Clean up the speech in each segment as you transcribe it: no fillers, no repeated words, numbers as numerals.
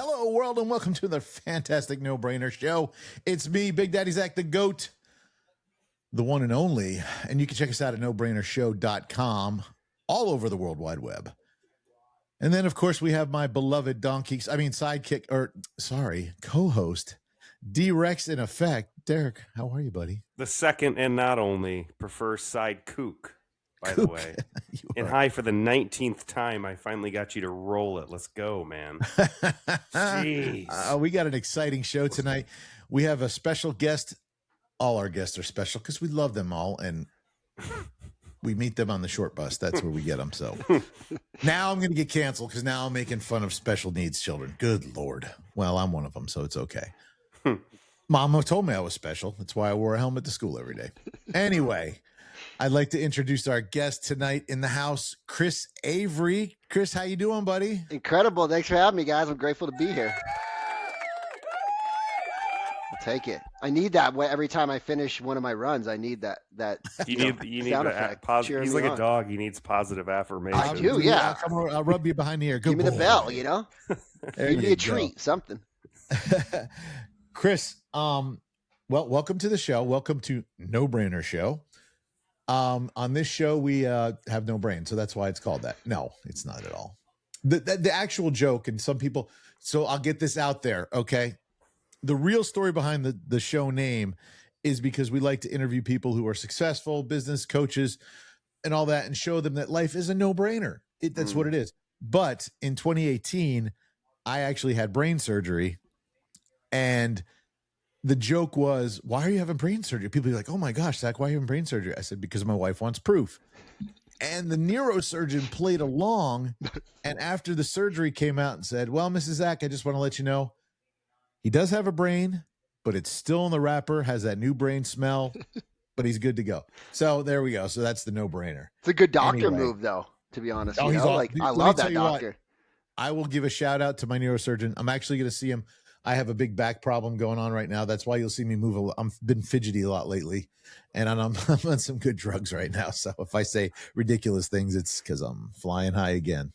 Hello, world, and welcome to the fantastic no-brainer show. It's me, Big Daddy Zach, the GOAT, the one and only. And you can check us out at nobrainershow.com all over the World Wide Web. And then, of course, we have my beloved co-host, D-Rex in effect. Derek, how are you, buddy? The second and not only prefers side kook, by the way. And hi, for the 19th time, I finally got you to roll it. Let's go, man. Jeez. We got an exciting show tonight. We have a special guest. All our guests are special because we love them all, and we meet them on the short bus. That's where we get them. So now I'm going to get canceled because now I'm making fun of special needs children. Good Lord. Well, I'm one of them, so it's okay. Mama told me I was special. That's why I wore a helmet to school every day. Anyway, I'd like to introduce our guest tonight in the house, Chris Avery. Chris, how you doing, buddy? Incredible. Thanks for having me, guys. I'm grateful to be here. I'll take it. I need that every time I finish one of my runs. I need that. You need sound that effect. positive. He's like on. a dog. He needs positive affirmation. I do, yeah. I'll rub you behind the ear. Good Give me boy. the bell, you know? There Give me you a treat, something. Chris, well, welcome to the show. Welcome to No Brainer Show. On this show, we have no brain, so that's why it's called that. No, it's not at all. The actual joke, and some people, so I'll get this out there, okay? The real story behind the show name is because we like to interview people who are successful, business coaches, and all that, and show them that life is a no-brainer. That's what it is. But in 2018, I actually had brain surgery, and the joke was, why are you having brain surgery? People are like, oh my gosh, Zach, why are you having brain surgery? I said, because my wife wants proof. And the neurosurgeon played along. And after the surgery came out and said, well, Mrs. Zach, I just want to let you know, he does have a brain, but it's still in the wrapper, has that new brain smell, but he's good to go. So there we go. So that's the no-brainer. It's a good doctor move, though, to be honest. Oh, you know? Like, I love that doctor. I will give a shout out to my neurosurgeon. I'm actually going to see him. I have a big back problem going on right now. That's why you'll see me move a lot. I've been fidgety a lot lately, and I'm on some good drugs right now. So if I say ridiculous things, it's because I'm flying high again.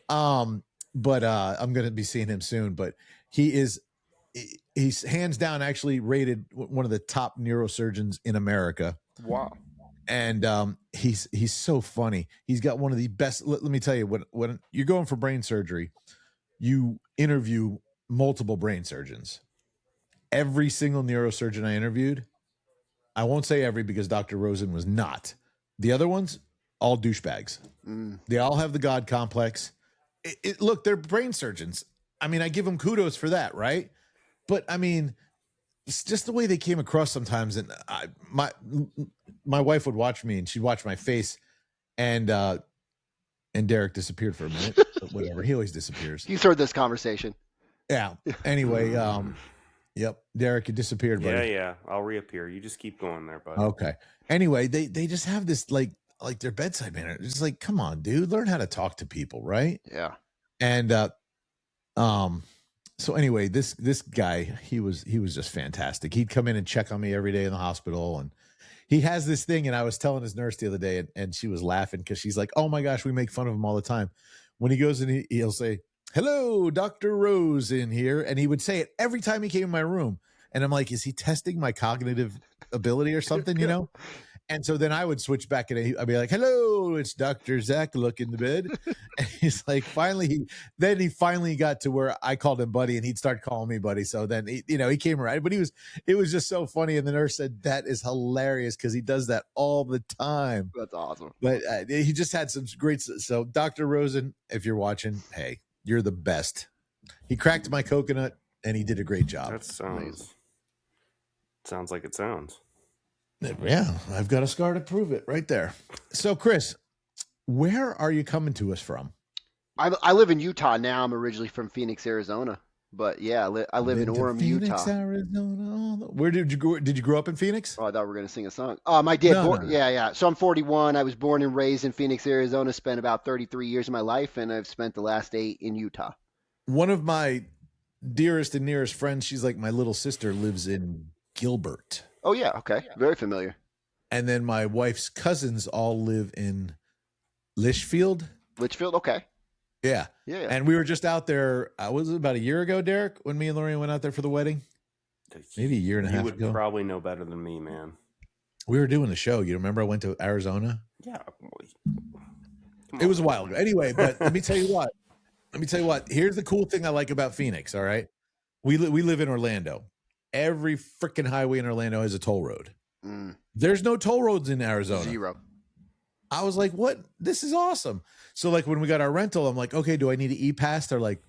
But I'm going to be seeing him soon. But he's hands down actually rated one of the top neurosurgeons in America. Wow. And he's so funny. He's got one of the best. Let me tell you, when you're going for brain surgery, you interview multiple brain surgeons. Every single neurosurgeon I interviewed, I won't say every because Dr. Rosen was not. The other ones, all douchebags. They all have the God complex. Look, they're brain surgeons. I mean, I give them kudos for that, right? But I mean, it's just the way they came across sometimes. And my wife would watch me, and she'd watch my face, and Derek disappeared for a minute. But whatever, he always disappears. He's heard this conversation. Yeah. Anyway, yep. Derek, you disappeared, buddy. Yeah. I'll reappear. You just keep going there, bud. Okay. Anyway, they just have this like their bedside manner. It's like, come on, dude, learn how to talk to people, right? Yeah. And so anyway, this guy, he was just fantastic. He'd come in and check on me every day in the hospital, and he has this thing. And I was telling his nurse the other day, and she was laughing because she's like, oh my gosh, we make fun of him all the time. When he goes in, he'll say, hello, Dr. Rose in here. And he would say it every time he came in my room. And I'm like, is he testing my cognitive ability or something, you know? And so then I would switch back and I'd be like, hello, it's Dr. Zach, look in the bed. And he's like, he finally got to where I called him buddy, and he'd start calling me buddy. So then, he came around, but it was just so funny. And the nurse said, that is hilarious because he does that all the time. That's awesome. But he just had some great. So Dr. Rosen, if you're watching, hey, you're the best. He cracked my coconut, and he did a great job. That sounds like it sounds. Yeah, I've got a scar to prove it right there. So, Chris, where are you coming to us from? I live in Utah now. I'm originally from Phoenix, Arizona. But yeah, I live in Orem, Phoenix, Utah. Arizona. Where did you grow? Did you grow up in Phoenix? Oh, I thought we were going to sing a song. I did. No. Yeah. So I'm 41. I was born and raised in Phoenix, Arizona. Spent about 33 years of my life, and I've spent the last 8 in Utah. One of my dearest and nearest friends, she's like my little sister, lives in Gilbert. Oh, yeah. Okay. Very familiar. And then my wife's cousins all live in Litchfield. Litchfield? Okay. Yeah. Yeah. And we were just out there. Was it about a year ago, Derek, when me and Lorraine went out there for the wedding? Maybe a year and a half ago. You would probably know better than me, man. We were doing the show. You remember I went to Arizona? Yeah. It was a while ago. Anyway, but let me tell you what. Here's the cool thing I like about Phoenix, all right? We live in Orlando. Every freaking highway in Orlando has a toll road. There's no toll roads in Arizona. 0. I was like, what? This is awesome. So like when we got our rental, I'm like, okay, do I need an e-pass? They're like,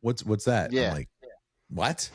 what's that? Yeah. I'm like, what?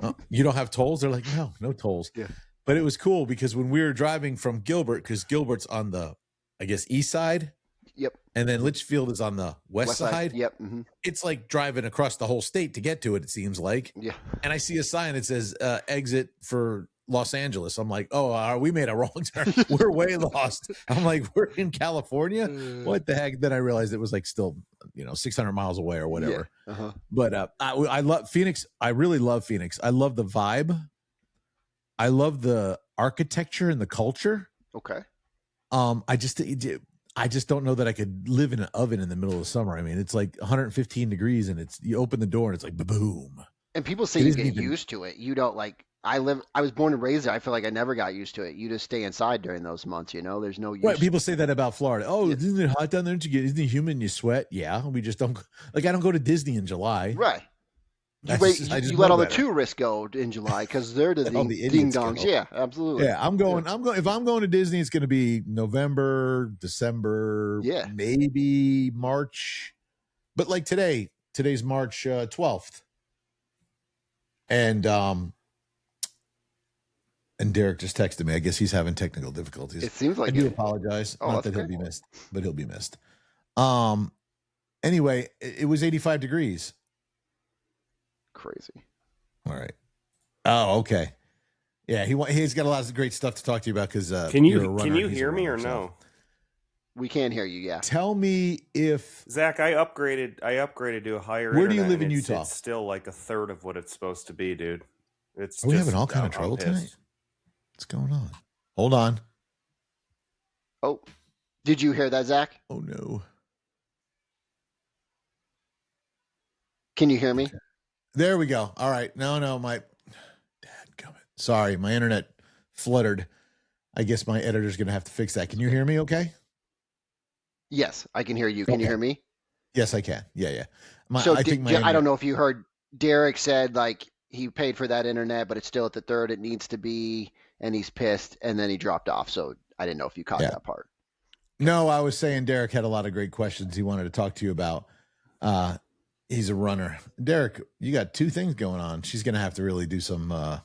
Oh, you don't have tolls? They're like, no tolls. Yeah. But it was cool because when we were driving from Gilbert, because Gilbert's on the, I guess, east side. Yep. And then Litchfield is on the west side. Yep. Mm-hmm. It's like driving across the whole state to get to it, it seems like. Yeah. And I see a sign that says exit for Los Angeles. I'm like, oh, we made a wrong turn. We're way lost. I'm like, we're in California? What the heck? Then I realized it was like still, 600 miles away or whatever. Yeah. Uh-huh. But I love Phoenix. I really love Phoenix. I love the vibe. I love the architecture and the culture. Okay. I just don't know that I could live in an oven in the middle of summer. I mean, it's like 115 degrees and you open the door and it's like boom. And people say you get used to it. You don't like. I was born and raised there. I feel like I never got used to it. You just stay inside during those months. There's no use. Right. People say that about Florida. Oh, isn't it hot down there? Isn't it humid and you sweat? Yeah. We just don't. Like, I don't go to Disney in July. Right. You let all the tourists go in July because they're the ding dongs. Yeah, absolutely. Yeah, I'm going. If I'm going to Disney, it's going to be November, December, maybe March. But like today's March 12th, and Derek just texted me. I guess he's having technical difficulties. It seems like I do apologize. Not that he'll be missed, but he'll be missed. Anyway, it was 85 degrees. Crazy. All right. Oh, okay. Yeah, he's got a lot of great stuff to talk to you about because can you hear me or no? We can hear you. Yeah. Tell me if Zach, I upgraded to a higher. Where do you live in Utah? It's still like a third of what it's supposed to be, dude. Are we having all kind of trouble tonight? What's going on? Hold on. Oh, did you hear that, Zach? Oh no. Can you hear me? Okay. There we go. All right. No, my dadgummit. Sorry, my internet fluttered. I guess my editor's going to have to fix that. Can you hear me okay? Yes, I can hear you. Can you hear me? Yes, I can. Yeah. I don't know if you heard Derek said like he paid for that internet, but it's still at the third it needs to be, and he's pissed, and then he dropped off. So I didn't know if you caught that part. No, I was saying Derek had a lot of great questions he wanted to talk to you about. He's a runner. Derek, you got two things going on. She's going to have to really do some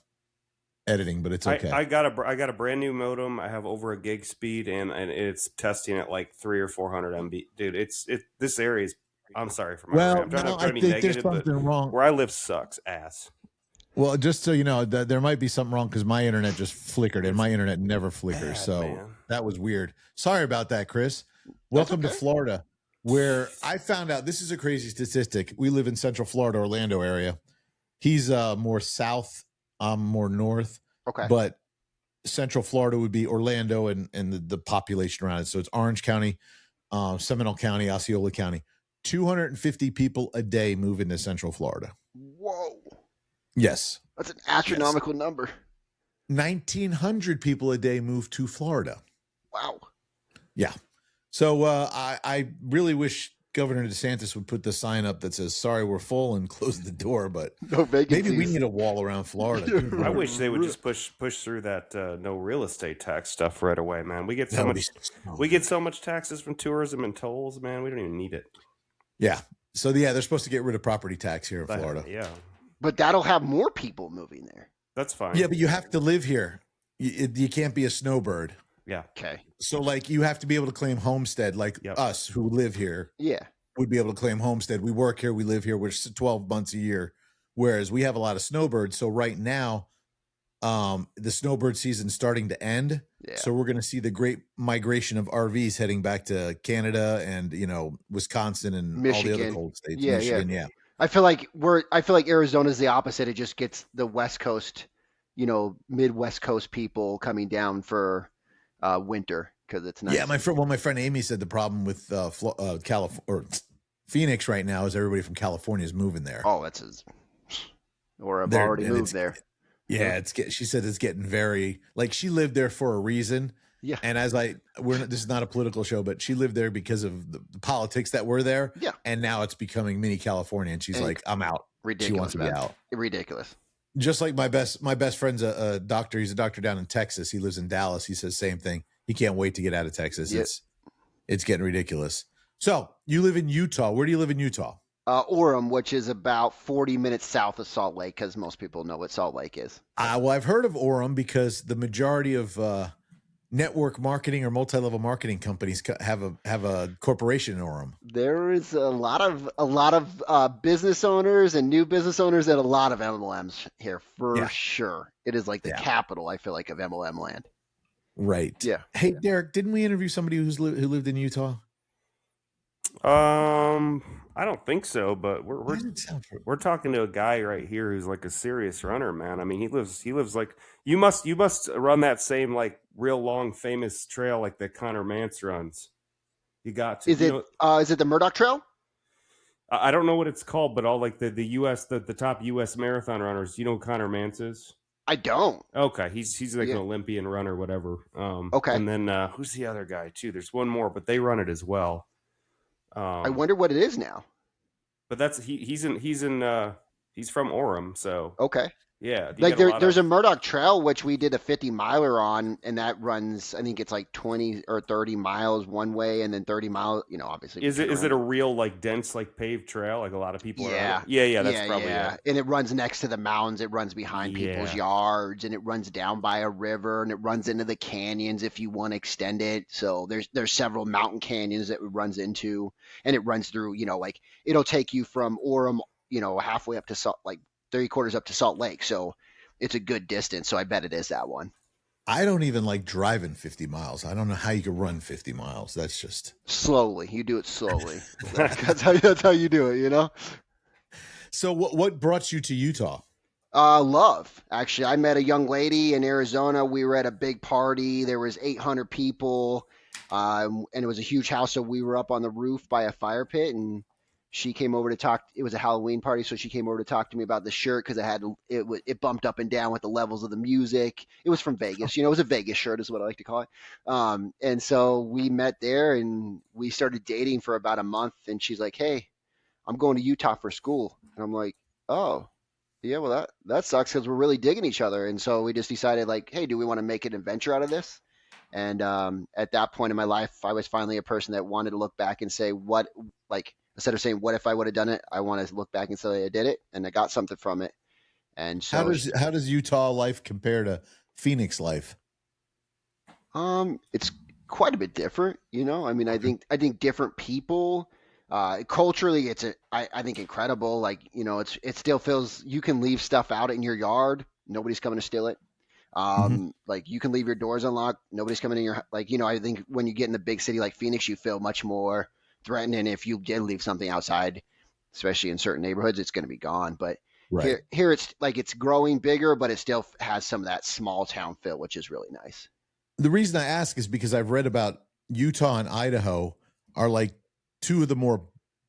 editing, but it's okay. I got a brand new modem. I have over a gig speed, and it's testing at like 300 or 400 MB. Dude, this area is. I'm sorry for my. I'm trying to be negative, but wrong. Where I live sucks ass. Well, just so you know, there might be something wrong because my internet just flickered, and my internet never flickers. That was weird. Sorry about that, Chris. Welcome to Florida, where I found out this is a crazy statistic. We live in Central Florida, Orlando area. He's more south. I'm more north. Okay. But Central Florida would be Orlando and the population around it. So it's Orange County, Seminole County, Osceola County. 250 people a day move into Central Florida. Whoa. Yes. That's an astronomical number. 1,900 people a day move to Florida. Wow. Yeah. So I really wish Governor DeSantis would put the sign up that says, sorry, we're full, and close the door. But no vacancies. Maybe we need a wall around Florida. I wish they would just push through that no real estate tax stuff right away, man. We get so much taxes from tourism and tolls, man. We don't even need it. Yeah. So, they're supposed to get rid of property tax here in Florida. Yeah. But that'll have more people moving there. That's fine. Yeah, but you have to live here. You can't be a snowbird. Yeah. Okay. So, like, you have to be able to claim homestead, like us who live here. Yeah. Would be able to claim homestead. We work here. We live here. We're 12 months a year. Whereas we have a lot of snowbirds. So right now, the snowbird season's starting to end. Yeah. So we're going to see the great migration of RVs heading back to Canada and, Wisconsin and Michigan. All the other cold states. Yeah, Michigan, yeah. I feel like Arizona's the opposite. It just gets the West Coast, Midwest Coast people coming down for winter because it's nice. Yeah, my friend Amy said the problem with California, or Phoenix right now is everybody from California is moving there. Oh, that's his. Or have already moved there. Yeah, she said it's getting very like she lived there for a reason. Yeah. And this is not a political show, but she lived there because of the politics that were there. Yeah. And now it's becoming mini California. And she's like, I'm out. Ridiculous. She wants to be out. Ridiculous. Just like my best friend's a doctor. He's a doctor down in Texas. He lives in Dallas. He says same thing. He can't wait to get out of Texas. Yep. It's getting ridiculous. So you live in Utah. Where do you live in Utah? Orem, which is about 40 minutes south of Salt Lake, because most people know what Salt Lake is. Well, I've heard of Orem because the majority of network marketing or multi-level marketing companies have a corporation in Orem. There is a lot of business owners and new business owners and a lot of MLMs here for sure. It is like the capital, I feel like, of MLM land. Right. Yeah. Hey, Derek, didn't we interview somebody who lived in Utah? I don't think so, but we're talking to a guy right here who's like a serious runner, man. I mean, he lives like you must run that same like real long famous trail like that Connor Mance runs. You got to. Is it the Murdoch Trail? I don't know what it's called, but all like the U.S. the top U.S. marathon runners. You know who Connor Mance is? I don't. Okay, he's like an Olympian runner, whatever. Okay. And then who's the other guy too? There's one more, but they run it as well. I wonder what it is now. But that's he's from Orem, so okay. Yeah, like there's a Murdoch Trail which we did a 50 miler on, and that runs, I think it's like 20 or 30 miles one way, and then 30 miles. You know, obviously. Is it a real like dense like paved trail like a lot of people? That's probably it. And it runs next to the mountains. It runs behind people's yards, and it runs down by a river, and it runs into the canyons if you want to extend it. So there's several mountain canyons that it runs into, and it runs through. You know, like it'll take you from Orem, you know, halfway up to Salt, like 3/4 up to Salt Lake. So it's a good distance. So I bet it is that one. I don't even like driving 50 miles. I don't know how you can run 50 miles. That's just slowly. You do it slowly. that's how you do it, you know? So what brought you to Utah? Love. Actually, I met a young lady in Arizona. We were at a big party. There was 800 people. And it was a huge house. So we were up on the roof by a fire pit, and she came over to talk. It was a Halloween party, so she came over to talk to me about the shirt because it bumped up and down with the levels of the music. It was from Vegas, you know. It was a Vegas shirt, is what I like to call it. And so we met there, and we started dating for about a month. And she's like, "Hey, I'm going to Utah for school," and I'm like, "Oh, yeah, well that sucks because we're really digging each other." And so we just decided, like, "Hey, do we want to make an adventure out of this?" And at that point in my life, I was finally a person that wanted to look back and say, "What like." Instead of saying, what if I would have done it? I want to look back and say I did it, and I got something from it. And so how does Utah life compare to Phoenix life? It's quite a bit different, you know. I mean, I think different people, culturally, I think incredible. Like, you know, it still feels you can leave stuff out in your yard, nobody's coming to steal it. Like you can leave your doors unlocked, nobody's coming in your, like, you know, I think when you get in a big city like Phoenix, you feel much more threatening. If you did leave something outside, especially in certain neighborhoods, it's going to be gone. But here it's like it's growing bigger, but it still has some of that small town feel, which is really nice. The reason I ask is because I've read about Utah and Idaho are like two of the more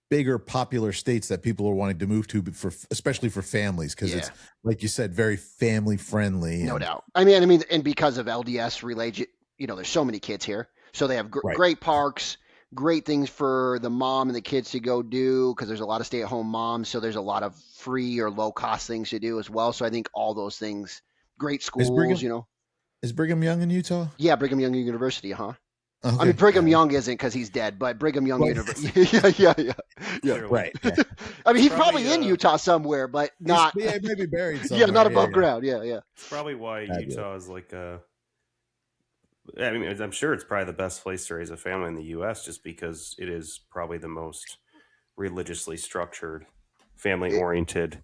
bigger popular states that people are wanting to move to, especially for families, because it's, like you said, very family friendly. No doubt. I mean, and because of LDS religion, you know, there's so many kids here, so they have great parks. Great things for the mom and the kids to go do, because there's a lot of stay-at-home moms, so there's a lot of free or low-cost things to do as well. So I think all those things, great schools, you know. Is Brigham Young in Utah? Yeah, Brigham Young University, huh? Okay. I mean, Brigham Young isn't because he's dead, but Brigham Young University. yeah. Right. Yeah. I mean, he's probably in Utah somewhere, but not. Yeah, maybe buried somewhere. Yeah, not above ground. Yeah. It's probably why Utah is like a. I mean, I'm sure it's probably the best place to raise a family in the U.S. just because it is probably the most religiously structured, family-oriented.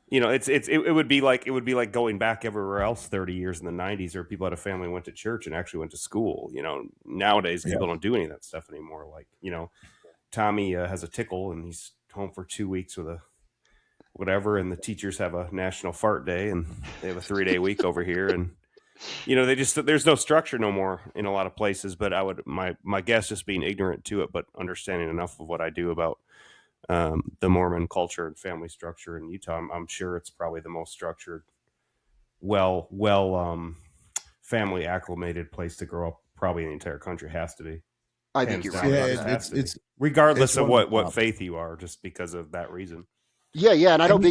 You know, it would be like going back everywhere else 30 years in the 90s, where people had a family, went to church, and actually went to school. You know, nowadays people don't do any of that stuff anymore. Like, you know, Tommy has a tickle and he's home for 2 weeks with a whatever, and the teachers have a national fart day, and they have a 3-day week over here, and. You know, there's no structure no more in a lot of places, but my guess, just being ignorant to it, but understanding enough of what I do about the Mormon culture and family structure in Utah. I'm sure it's probably the most structured, well, family acclimated place to grow up. Probably in the entire country has to be. I think Hands you're down, right. Yeah, it just has to be. it's Regardless it's of one of the what top. faith you are, just because of that reason. Yeah, and I And don't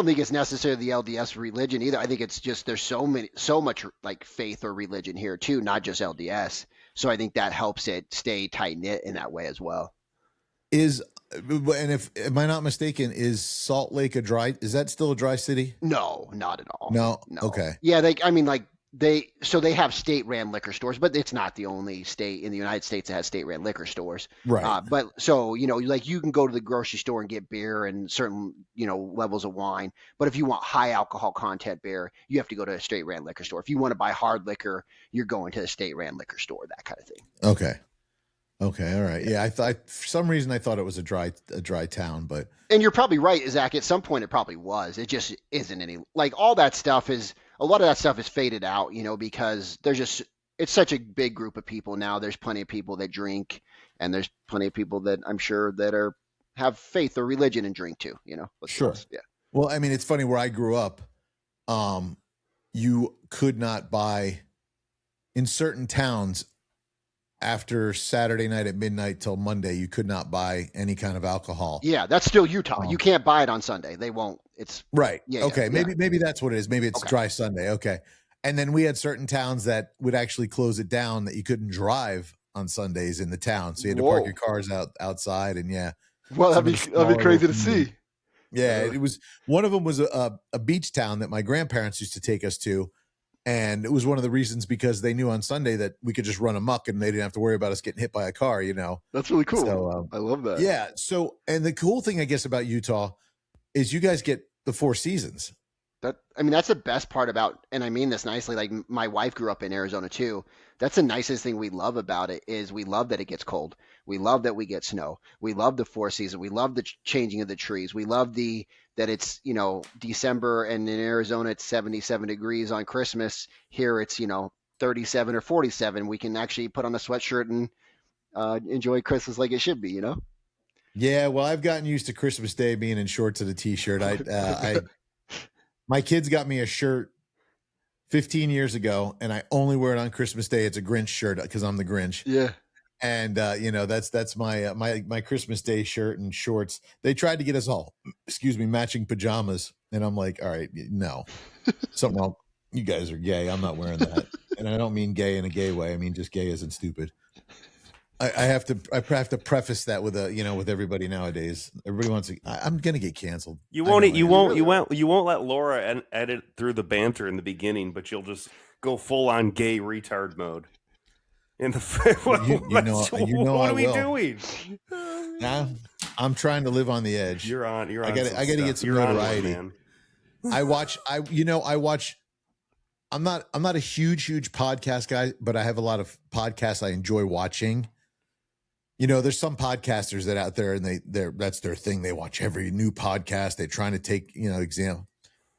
think it's necessarily the LDS religion either. I think it's just there's so much like faith or religion here too, not just LDS. So I think that helps it stay tight knit in that way as well. Is and if am I not mistaken, is Salt Lake is that still a dry city? No, not at all. No. No. Okay. Yeah, they have state ran liquor stores, but it's not the only state in the United States that has state ran liquor stores. Right. But so, like you can go to the grocery store and get beer and certain, levels of wine. But if you want high alcohol content beer, you have to go to a state ran liquor store. If you want to buy hard liquor, you're going to the state ran liquor store, that kind of thing. Okay. Okay. All right. Yeah. I thought for some reason I thought it was a dry town, but And you're probably right, Zach. At some point, it probably was. It just isn't any. Like all that stuff is a lot of that stuff is faded out, because it's such a big group of people now. There's plenty of people that drink, and there's plenty of people that I'm sure that have faith or religion and drink too. Let's be Sure. honest. Yeah. well, I mean, it's funny where I grew up. You could not buy in certain towns after Saturday night at midnight till Monday. You could not buy any kind of alcohol. Yeah, that's still Utah. You can't buy it on Sunday. They won't. It's Right. Yeah, Okay. yeah. Maybe that's what it is. Maybe it's Okay. dry Sunday. Okay. And then we had certain towns that would actually close it down, that you couldn't drive on Sundays in the town. So you had to park Whoa. your cars outside. And yeah. Well, some that'd of the be crazy smaller to little see. Yeah. It was one of them was a beach town that my grandparents used to take us to. And it was one of the reasons because they knew on Sunday that we could just run amok and they didn't have to worry about us getting hit by a car, That's really cool. So, I love that. yeah. So, and the cool thing, I guess, about Utah is you guys get the 4 seasons. That's the best part about, and I mean this nicely, like my wife grew up in Arizona too. That's the nicest thing we love about it is we love that it gets cold. We love that we get snow. We love the 4 season. We love the changing of the trees. We love that it's, December and in Arizona it's 77 degrees on Christmas. Here it's, 37 or 47. We can actually put on a sweatshirt and enjoy Christmas like it should be, Yeah, well, I've gotten used to Christmas Day being in shorts and a t-shirt. My kids got me a shirt 15 years ago, and I only wear it on Christmas Day. It's a Grinch shirt because I'm the Grinch. Yeah. And that's my my Christmas Day shirt and shorts. They tried to get us all, matching pajamas, and I'm like, all right, no, something wrong. You guys are gay. I'm not wearing that, and I don't mean gay in a gay way. I mean just gay isn't stupid. I have to preface that with with everybody nowadays. Everybody wants to. I'm gonna get canceled. You won't let Laura edit through the banter in the beginning, but you'll just go full on gay retard mode. In the what are we doing? Nah, I'm trying to live on the edge. You're on. I got to get some notoriety. Man. I watch. I'm not a huge podcast guy, but I have a lot of podcasts I enjoy watching. There's some podcasters that out there, and that's their thing. They watch every new podcast. They're trying to take example.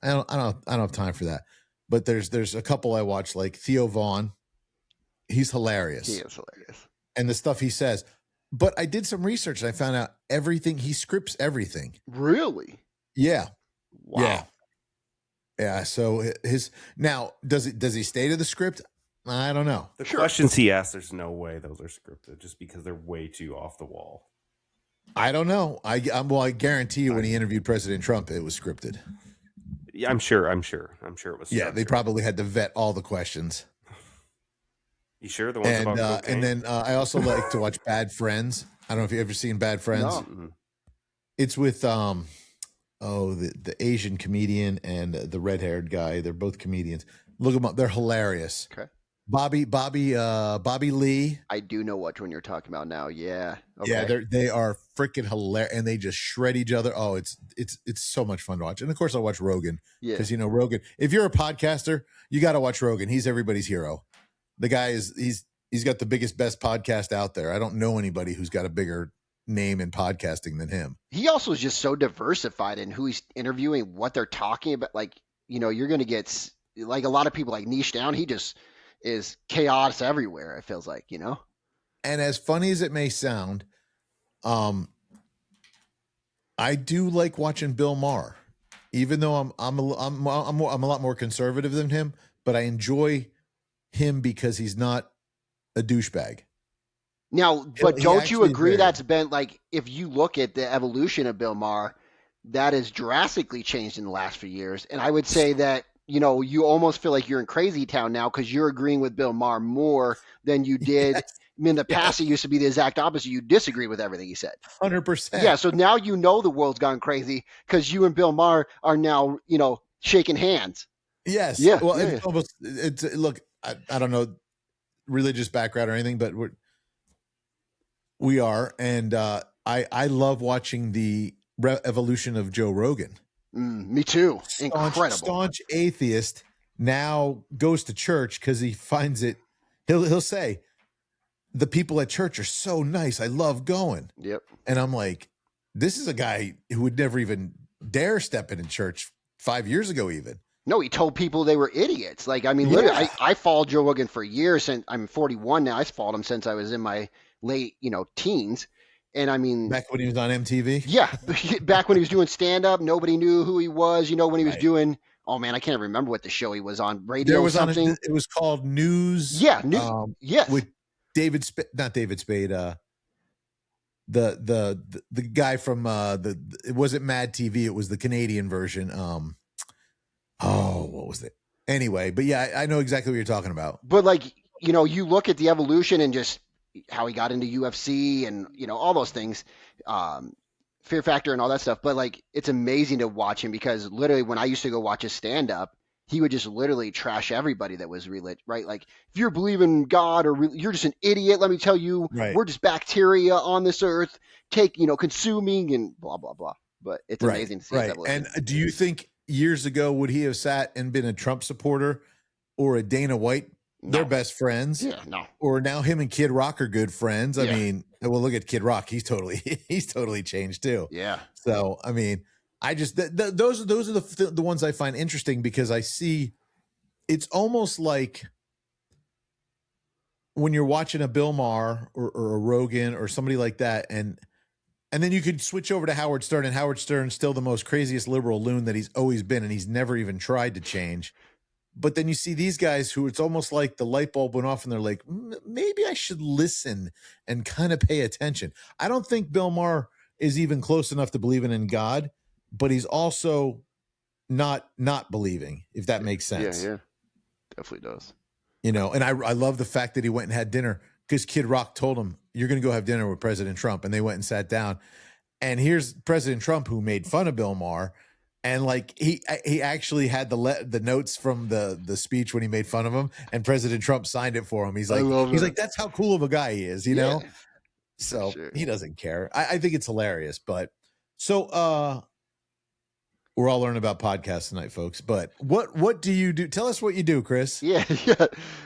I don't have time for that. But there's a couple I watch, like Theo Vaughn. He's hilarious. He is hilarious. And the stuff he says. But I did some research and I found out everything. He scripts everything. Really? Yeah. Wow. Yeah. Yeah. So now does he stay to the script? I don't know. The questions he asks, there's no way those are scripted, just because they're way too off the wall. I don't know. I guarantee you when he interviewed President Trump, it was scripted. Yeah, I'm sure it was. Yeah, they probably had to vet all the questions. You sure the ones about cocaine? And then I also like to watch Bad Friends. I don't know if you've ever seen Bad Friends. No. It's with the Asian comedian and the red-haired guy. They're both comedians. Look them up. They're hilarious. Okay. Bobby Lee. I do know which one you're talking about now. Yeah. Okay. Yeah, they are freaking hilarious, and they just shred each other. Oh, it's so much fun to watch. And of course, I watch Rogan because Rogan. If you're a podcaster, you got to watch Rogan. He's everybody's hero. The guy he's got the biggest, best podcast out there. I don't know anybody who's got a bigger name in podcasting than him. He also is just so diversified in who he's interviewing, what they're talking about. Like, you're going to get like a lot of people like niche down. He just is chaos everywhere. It feels like, And as funny as it may sound, I do like watching Bill Maher, even though I'm a lot more conservative than him, but I enjoy him because he's not a douchebag. Now, but don't you agree very, that's been like, if you look at the evolution of Bill Maher, that has drastically changed in the last few years. And I would say that, you know, you almost feel like you're in crazy town now because you're agreeing with Bill Maher more than you did. yes, I mean, in the past, yes, it used to be the exact opposite. You disagree with everything he said. 100%. Yeah, so now you know the world's gone crazy because you and Bill Maher are now, you know, shaking hands. Yes. Yeah. Well, yeah, it's yeah. almost, look, I don't know religious background or anything, but we are. And I love watching the evolution of Joe Rogan. Me too. Incredible. Staunch atheist now goes to church because he finds it. He'll say, the people at church are so nice. I love going. Yep. And I'm like, this is a guy who would never even dare step in church 5 years ago, even. No, he told people they were idiots. Like, I mean, Yeah. literally, I followed Joe Rogan for years. And I'm 41 now. I followed him since I was in my late, you know, teens. And I mean, Back when he was on MTV. yeah, back when he was doing stand up, nobody knew who he was. You know, when he was Right. doing, oh man, I can't remember what the show he was on, radio There or was something. it was called News. Yeah, yes. With not David Spade. The guy from it wasn't Mad TV. It was the Canadian version. What was it? Anyway, but yeah, I know exactly what you're talking about. But like, you know, you look at the evolution and just how he got into UFC and, you know, all those things, Fear Factor and all that stuff. But like, it's amazing to watch him because literally when I used to go watch his stand up, he would just literally trash everybody that was religious, right? Like, if you're believing in God or you're just an idiot, let me tell you, Right. we're just bacteria on this earth, consuming and blah, blah, blah. But it's amazing to see his evolution. And do you think years ago would he have sat and been a Trump supporter or a Dana White? No. They're best friends. Yeah, no. Or now him and Kid Rock are good friends. I Yeah. mean, well, look at Kid Rock. He's totally changed too. Yeah. So, I mean, I just those are the ones I find interesting because I see it's almost like when you're watching a Bill Maher or a Rogan or somebody like that, and then you could switch over to Howard Stern, and Howard Stern's still the most craziest liberal loon that he's always been, and he's never even tried to change. But then you see these guys who it's almost like the light bulb went off and they're like, maybe I should listen and kind of pay attention. I don't think Bill Maher is even close enough to believing in God, but he's also not believing, if that makes sense. Yeah, definitely does. You know, and I love the fact that he went and had dinner because Kid Rock told him, you're going to go have dinner with President Trump. And they went and sat down. And here's President Trump, who made fun of Bill Maher. And like he actually had the notes from the speech when he made fun of him, and President Trump signed it for him. He's like, that's how cool of a guy he is, you know? So sure. He doesn't care. I think it's hilarious. But so we're all learning about podcasts tonight, folks. But what do you do? Tell us what you do, Chris. Yeah.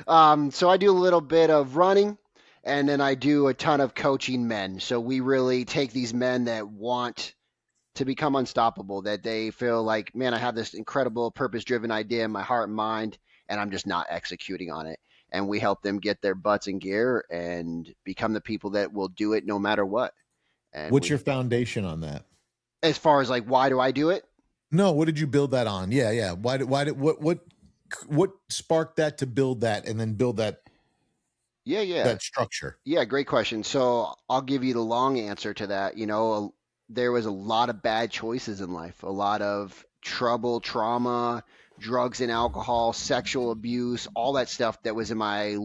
So I do a little bit of running, and then I do a ton of coaching men. So we really take these men that want to become unstoppable, that they feel like, man, I have this incredible purpose-driven idea in my heart and mind, and I'm just not executing on it. And we help them get their butts in gear and become the people that will do it no matter what. And what's your foundation on that? As far as like, why do I do it? No, what did you build that on? Yeah. What sparked that to build that and then build that? Yeah. That structure. Yeah, great question. So I'll give you the long answer to that. You know, there was a lot of bad choices in life, a lot of trouble, trauma, drugs and alcohol, sexual abuse, all that stuff that was in my,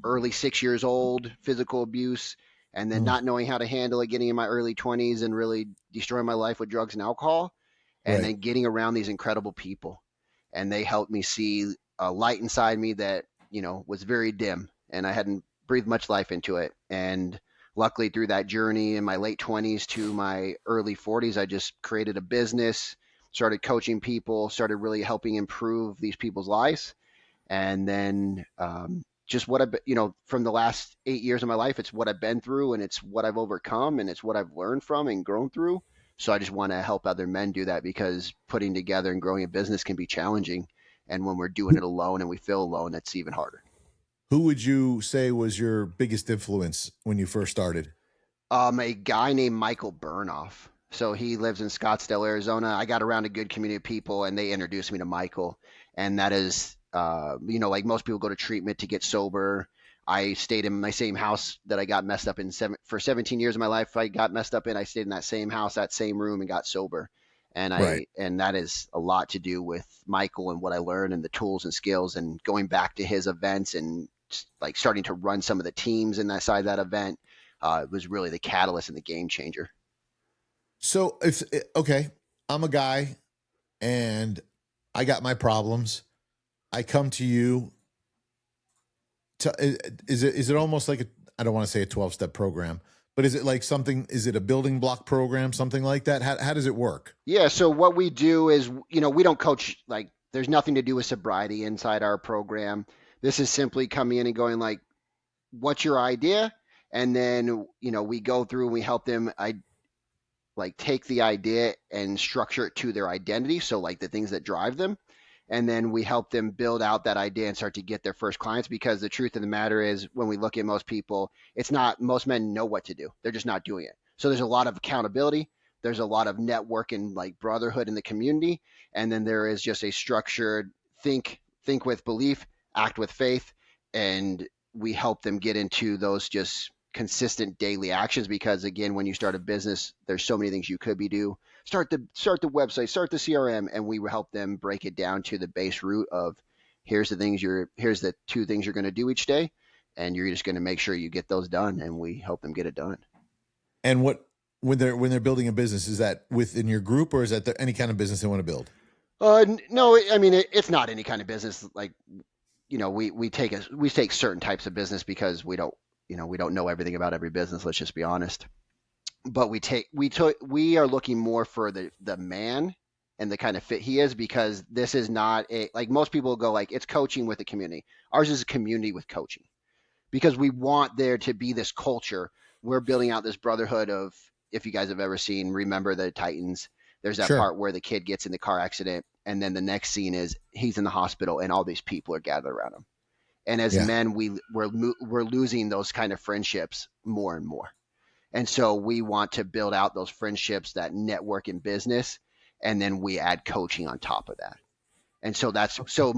early 6 years old, physical abuse, and then not knowing how to handle it, getting in my early 20s and really destroying my life with drugs and alcohol, and then getting around these incredible people. And they helped me see a light inside me that, was very dim, and I hadn't breathed much life into it. And luckily, through that journey in my late 20s to my early 40s, I just created a business, started coaching people, started really helping improve these people's lives. And then just what from the last 8 years of my life, it's what I've been through, and it's what I've overcome, and it's what I've learned from and grown through. So I just want to help other men do that, because putting together and growing a business can be challenging. And when we're doing it alone and we feel alone, it's even harder. Who would you say was your biggest influence when you first started? A guy named Michael Burnoff. So he lives in Scottsdale, Arizona. I got around a good community of people, and they introduced me to Michael. And that is, like most people go to treatment to get sober. I stayed in my same house that I got messed up in for 17 years of my life. I got messed up in. I stayed in that same house, that same room, and got sober. And Right. and that is a lot to do with Michael and what I learned and the tools and skills and going back to his events and like starting to run some of the teams in that side of that event. Was really the catalyst and the game changer. So if okay, I'm a guy and I got my problems. I come to you. Is it almost like I don't want to say a 12-step program, but is it like something? Is it a building block program, something like that? How does it work? Yeah. So what we do is, we don't coach, like, there's nothing to do with sobriety inside our program. This is simply coming in and going like, what's your idea? And then, we go through and we help them. Like take the idea and structure it to their identity. So like the things that drive them. And then we help them build out that idea and start to get their first clients, because the truth of the matter is when we look at most people, it's not, most men know what to do. They're just not doing it. So there's a lot of accountability. There's a lot of network and like brotherhood in the community. And then there is just a structured think with belief, act with faith. And we help them get into those just consistent daily actions, because again, when you start a business, there's so many things you could be do. Start the website, start the CRM, and we help them break it down to the base root of here's the 2 things you're going to do each day, and you're just going to make sure you get those done, and we help them get it done. And when they're building a business, is that within your group, or is that any kind of business they want to build? No, I mean it's not any kind of business. Like, we take certain types of business because we don't know everything about every business. Let's just be honest. But we are looking more for the man and the kind of fit he is, because this is not like most people go like it's coaching with the community. Ours is a community with coaching, because we want there to be this culture. We're building out this brotherhood of, if you guys have ever seen Remember the Titans, there's that part where the kid gets in the car accident, and then the next scene is he's in the hospital and all these people are gathered around him. And as men, we're losing those kind of friendships more and more. And so we want to build out those friendships, that network in business, and then we add coaching on top of that. And so that's so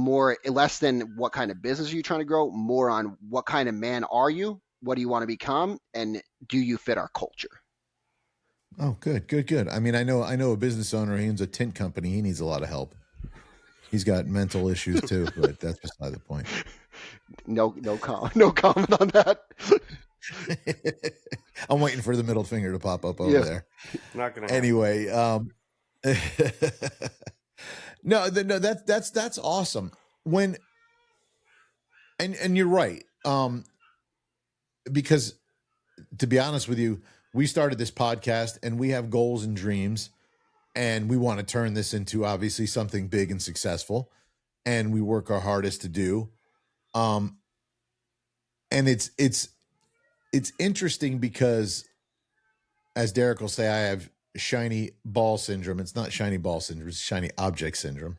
less than what kind of business are you trying to grow, more on what kind of man are you, what do you want to become, and do you fit our culture? Oh, good. I mean, I know a business owner. He owns a tint company. He needs a lot of help. He's got mental issues too, but that's beside the point. No comment on that. I'm waiting for the middle finger to pop up over there. Not gonna. Anyway, no, that's awesome. And you're right. Because to be honest with you, we started this podcast and we have goals and dreams, and we want to turn this into obviously something big and successful, and we work our hardest to do. And it's interesting because, as Derek will say, I have shiny ball syndrome. It's not shiny ball syndrome, it's shiny object syndrome.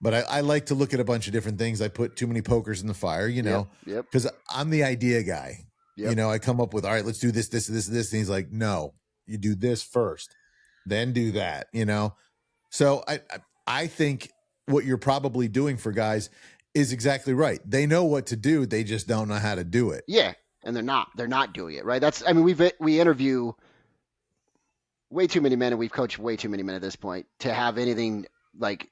But I like to look at a bunch of different things. I put too many pokers in the fire, because I'm the idea guy. Yep. I come up with, all right, let's do this. And he's like, no, you do this first, then do that, So I think what you're probably doing for guys is exactly right. They know what to do. They just don't know how to do it. Yeah. And they're not doing it right. We interview way too many men, and we've coached way too many men at this point to have anything like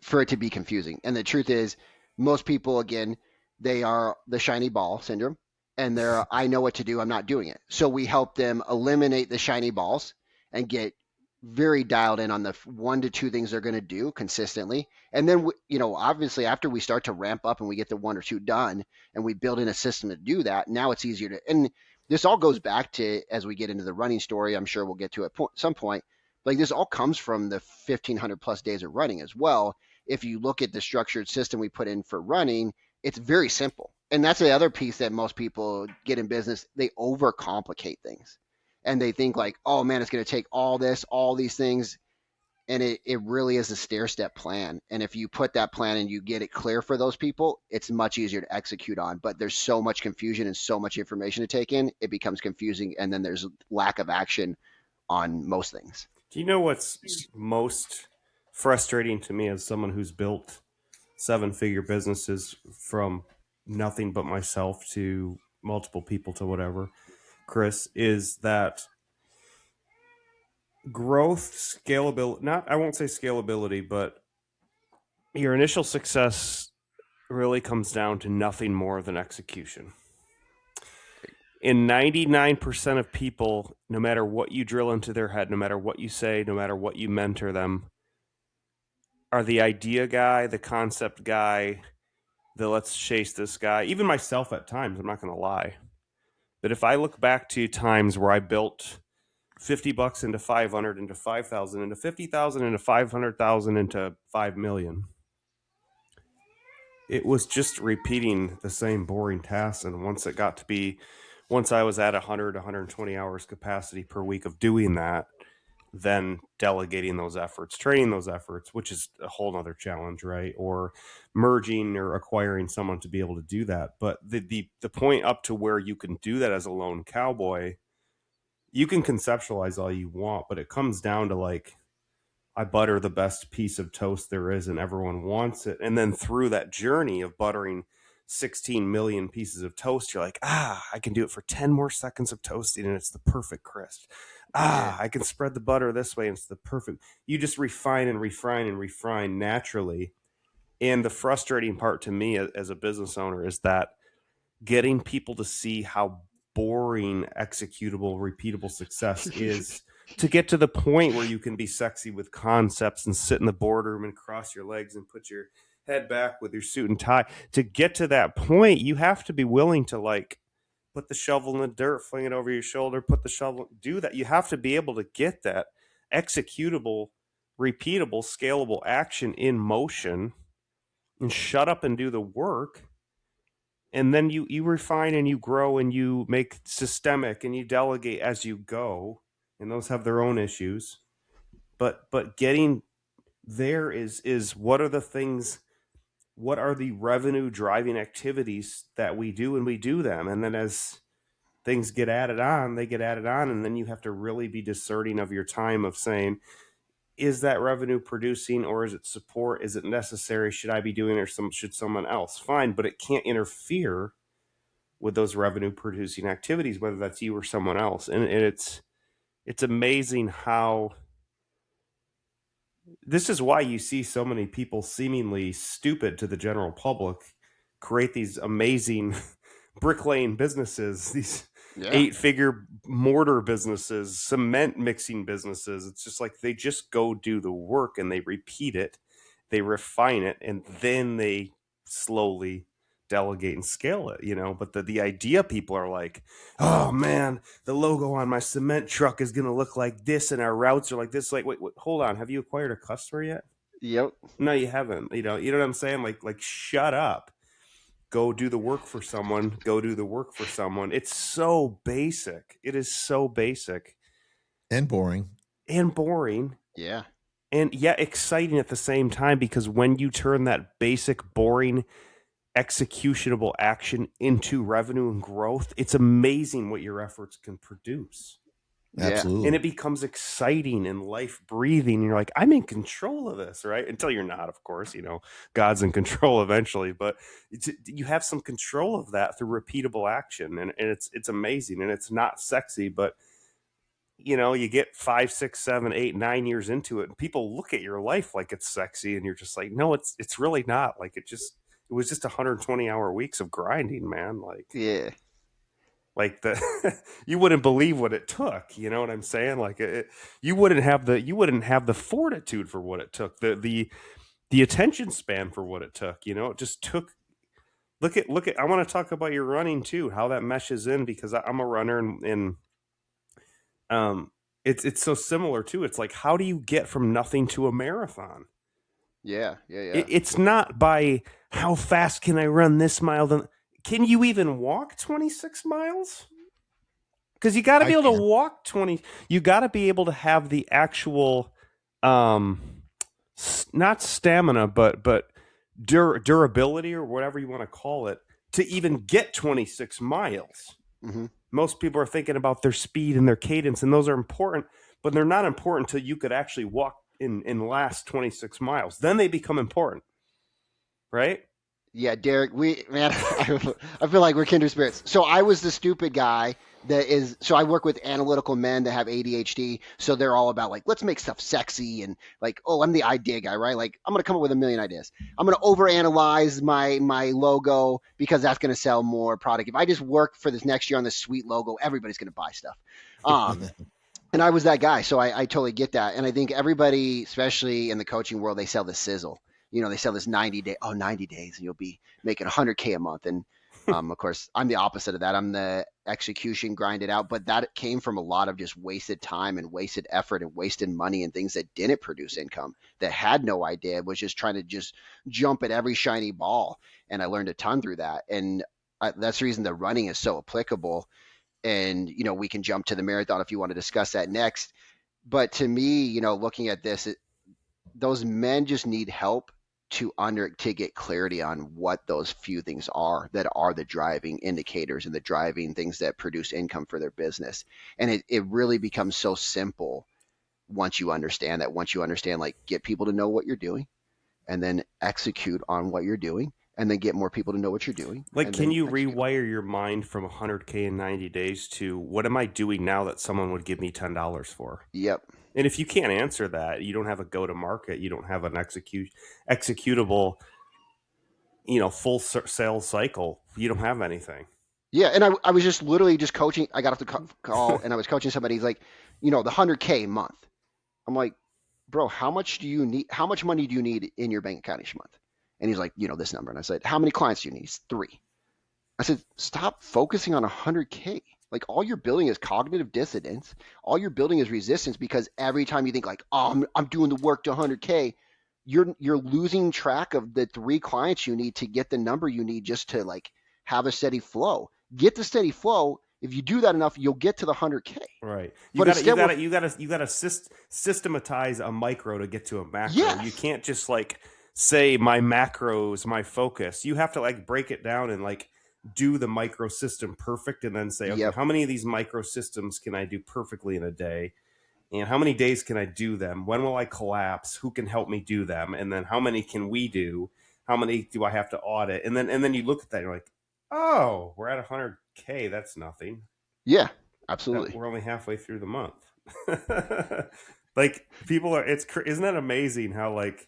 for it to be confusing. And the truth is, most people, again, they are the shiny ball syndrome, and they're, I know what to do, I'm not doing it. So we help them eliminate the shiny balls and get very dialed in on the 1 to 2 things they're going to do consistently. And then, obviously after we start to ramp up and we get the 1 or 2 done and we build in a system to do that, now it's easier to, and this all goes back to, as we get into the running story, I'm sure we'll get to it some point, like this all comes from the 1,500 plus days of running as well. If you look at the structured system we put in for running, it's very simple. And that's the other piece that most people get in business. They overcomplicate things. And they think like, oh man, it's going to take all these things. And it really is a stair-step plan. And if you put that plan and you get it clear for those people, it's much easier to execute on. But there's so much confusion and so much information to take in, it becomes confusing. And then there's lack of action on most things. Do you know what's most frustrating to me as someone who's built 7-figure businesses from nothing but myself to multiple people to whatever, Chris, is that growth, scalability, I won't say scalability, but your initial success really comes down to nothing more than execution. And 99% of people, no matter what you drill into their head, no matter what you say, no matter what you mentor them, are the idea guy, the concept guy, the let's chase this guy. Even myself at times, I'm not going to lie. But if I look back to times where I built $50 into 500 into 5,000 into 50,000 into 500,000 into 5 million, it was just repeating the same boring tasks. And once I was at 100, 120 hours capacity per week of doing that, then delegating those efforts, training those efforts, which is a whole nother challenge, right? Or merging or acquiring someone to be able to do that. But the point up to where you can do that as a lone cowboy, you can conceptualize all you want, but it comes down to like, I butter the best piece of toast there is and everyone wants it. And then through that journey of buttering 16 million pieces of toast, you're like, I can do it for 10 more seconds of toasting and it's the perfect crisp. I can spread the butter this way and it's the perfect. You just refine and refine and refine naturally. And the frustrating part to me as a business owner is that getting people to see how boring, executable, repeatable success is to get to the point where you can be sexy with concepts and sit in the boardroom and cross your legs and put your head back with your suit and tie. To get to that point, you have to be willing to like put the shovel in the dirt, fling it over your shoulder, put the shovel, do that. You have to be able to get that executable, repeatable, scalable action in motion and shut up and do the work. And then you refine and you grow and you make systemic and you delegate as you go. And those have their own issues. But getting there is what are the things, what are the revenue driving activities that we do, and we do them. And then as things get added on, they get added on. And then you have to really be discerning of your time of saying, is that revenue producing or is it support? Is it necessary? Should I be doing it or should someone else? Fine, but it can't interfere with those revenue producing activities, whether that's you or someone else. And it's amazing how this is why you see so many people seemingly stupid to the general public create these amazing bricklaying businesses, these 8-figure mortar businesses, cement mixing businesses. It's just like they just go do the work and they repeat it, they refine it, and then they slowly delegate and scale it, But the idea people are like, oh man, the logo on my cement truck is gonna look like this and our routes are like this. Like, wait, hold on, have you acquired a customer yet? Yep. No, you haven't. You know what I'm saying? Like shut up. Go do the work for someone. Go do the work for someone. It's so basic. It is so basic. And boring. Yeah. And yet exciting at the same time, because when you turn that basic, boring, executionable action into revenue and growth, it's amazing what your efforts can produce. Absolutely. And it becomes exciting and life breathing. You're like, I'm in control of this, right? Until you're not, of course, God's in control eventually, but you have some control of that through repeatable action. And it's amazing, and it's not sexy, but you get 5, 6, 7, 8, 9 years into it and people look at your life like it's sexy. And you're just like, no, it's really not. Like it was just 120-hour weeks of grinding, man. Like you wouldn't believe what it took. You know what I'm saying? Like you wouldn't have the fortitude for what it took, the attention span for what it took. It just took. Look at. I want to talk about your running too, how that meshes in, because I'm a runner and it's so similar too. It's like, how do you get from nothing to a marathon? Yeah. It's not by how fast can I run this mile. Can you even walk 26 miles? Because you got to be able to walk 20. You got to be able to have the actual, not stamina, but durability or whatever you want to call it, to even get 26 miles. Mm-hmm. Most people are thinking about their speed and their cadence, and those are important. but they're not important until you could actually walk in last 26 miles. Then they become important, right? Yeah, Derek, I feel like we're kindred spirits. So I was the stupid guy so I work with analytical men that have ADHD. So they're all about like, let's make stuff sexy and like, oh, I'm the idea guy, right? Like I'm going to come up with a million ideas. I'm going to overanalyze my logo because that's going to sell more product. If I just work for this next year on this sweet logo, everybody's going to buy stuff. And I was that guy. So I totally get that. And I think everybody, especially in the coaching world, they sell the sizzle. They sell this 90 days and you'll be making 100K a month. And of course, I'm the opposite of that. I'm the execution, grind it out. But that came from a lot of just wasted time and wasted effort and wasted money and things that didn't produce income, that had no idea, was just trying to just jump at every shiny ball. And I learned a ton through that. And that's the reason the running is so applicable. And, we can jump to the marathon if you want to discuss that next. But to me, looking at this, those men just need help to get clarity on what those few things are that are the driving indicators and the driving things that produce income for their business. And it really becomes so simple once you understand that. Once you understand, like, get people to know what you're doing and then execute on what you're doing and then get more people to know what you're doing. Like, can you rewire your mind from 100K in 90 days to what am I doing now that someone would give me $10 for? Yep. And if you can't answer that, you don't have a go-to-market, you don't have an executable, full sales cycle, you don't have anything. Yeah, and I was just literally just coaching. I got off the call and I was coaching somebody. He's like, the 100K a month. I'm like, bro, how much do you need? How much money do you need in your bank account each month? And he's like, this number. And I said, how many clients do you need? He's 3. I said, stop focusing on 100K. Like, all you're building is cognitive dissonance. All you're building is resistance, because every time you think like, oh, I'm doing the work to 100K, you're losing track of the 3 clients you need to get the number you need just to like have a steady flow. Get the steady flow. If you do that enough, you'll get to the 100K. Right. You gotta systematize a micro to get to a macro. Yes. You can't just like say my macro is my focus. You have to like break it down and like do the micro system perfect and then say, okay, how many of these micro systems can I do perfectly in a day? And how many days can I do them? When will I collapse? Who can help me do them? And then how many can we do? How many do I have to audit? And then you look at that and you're like, oh, we're at 100K. That's nothing. Yeah, absolutely. We're only halfway through the month. Like, people are, isn't that amazing how like,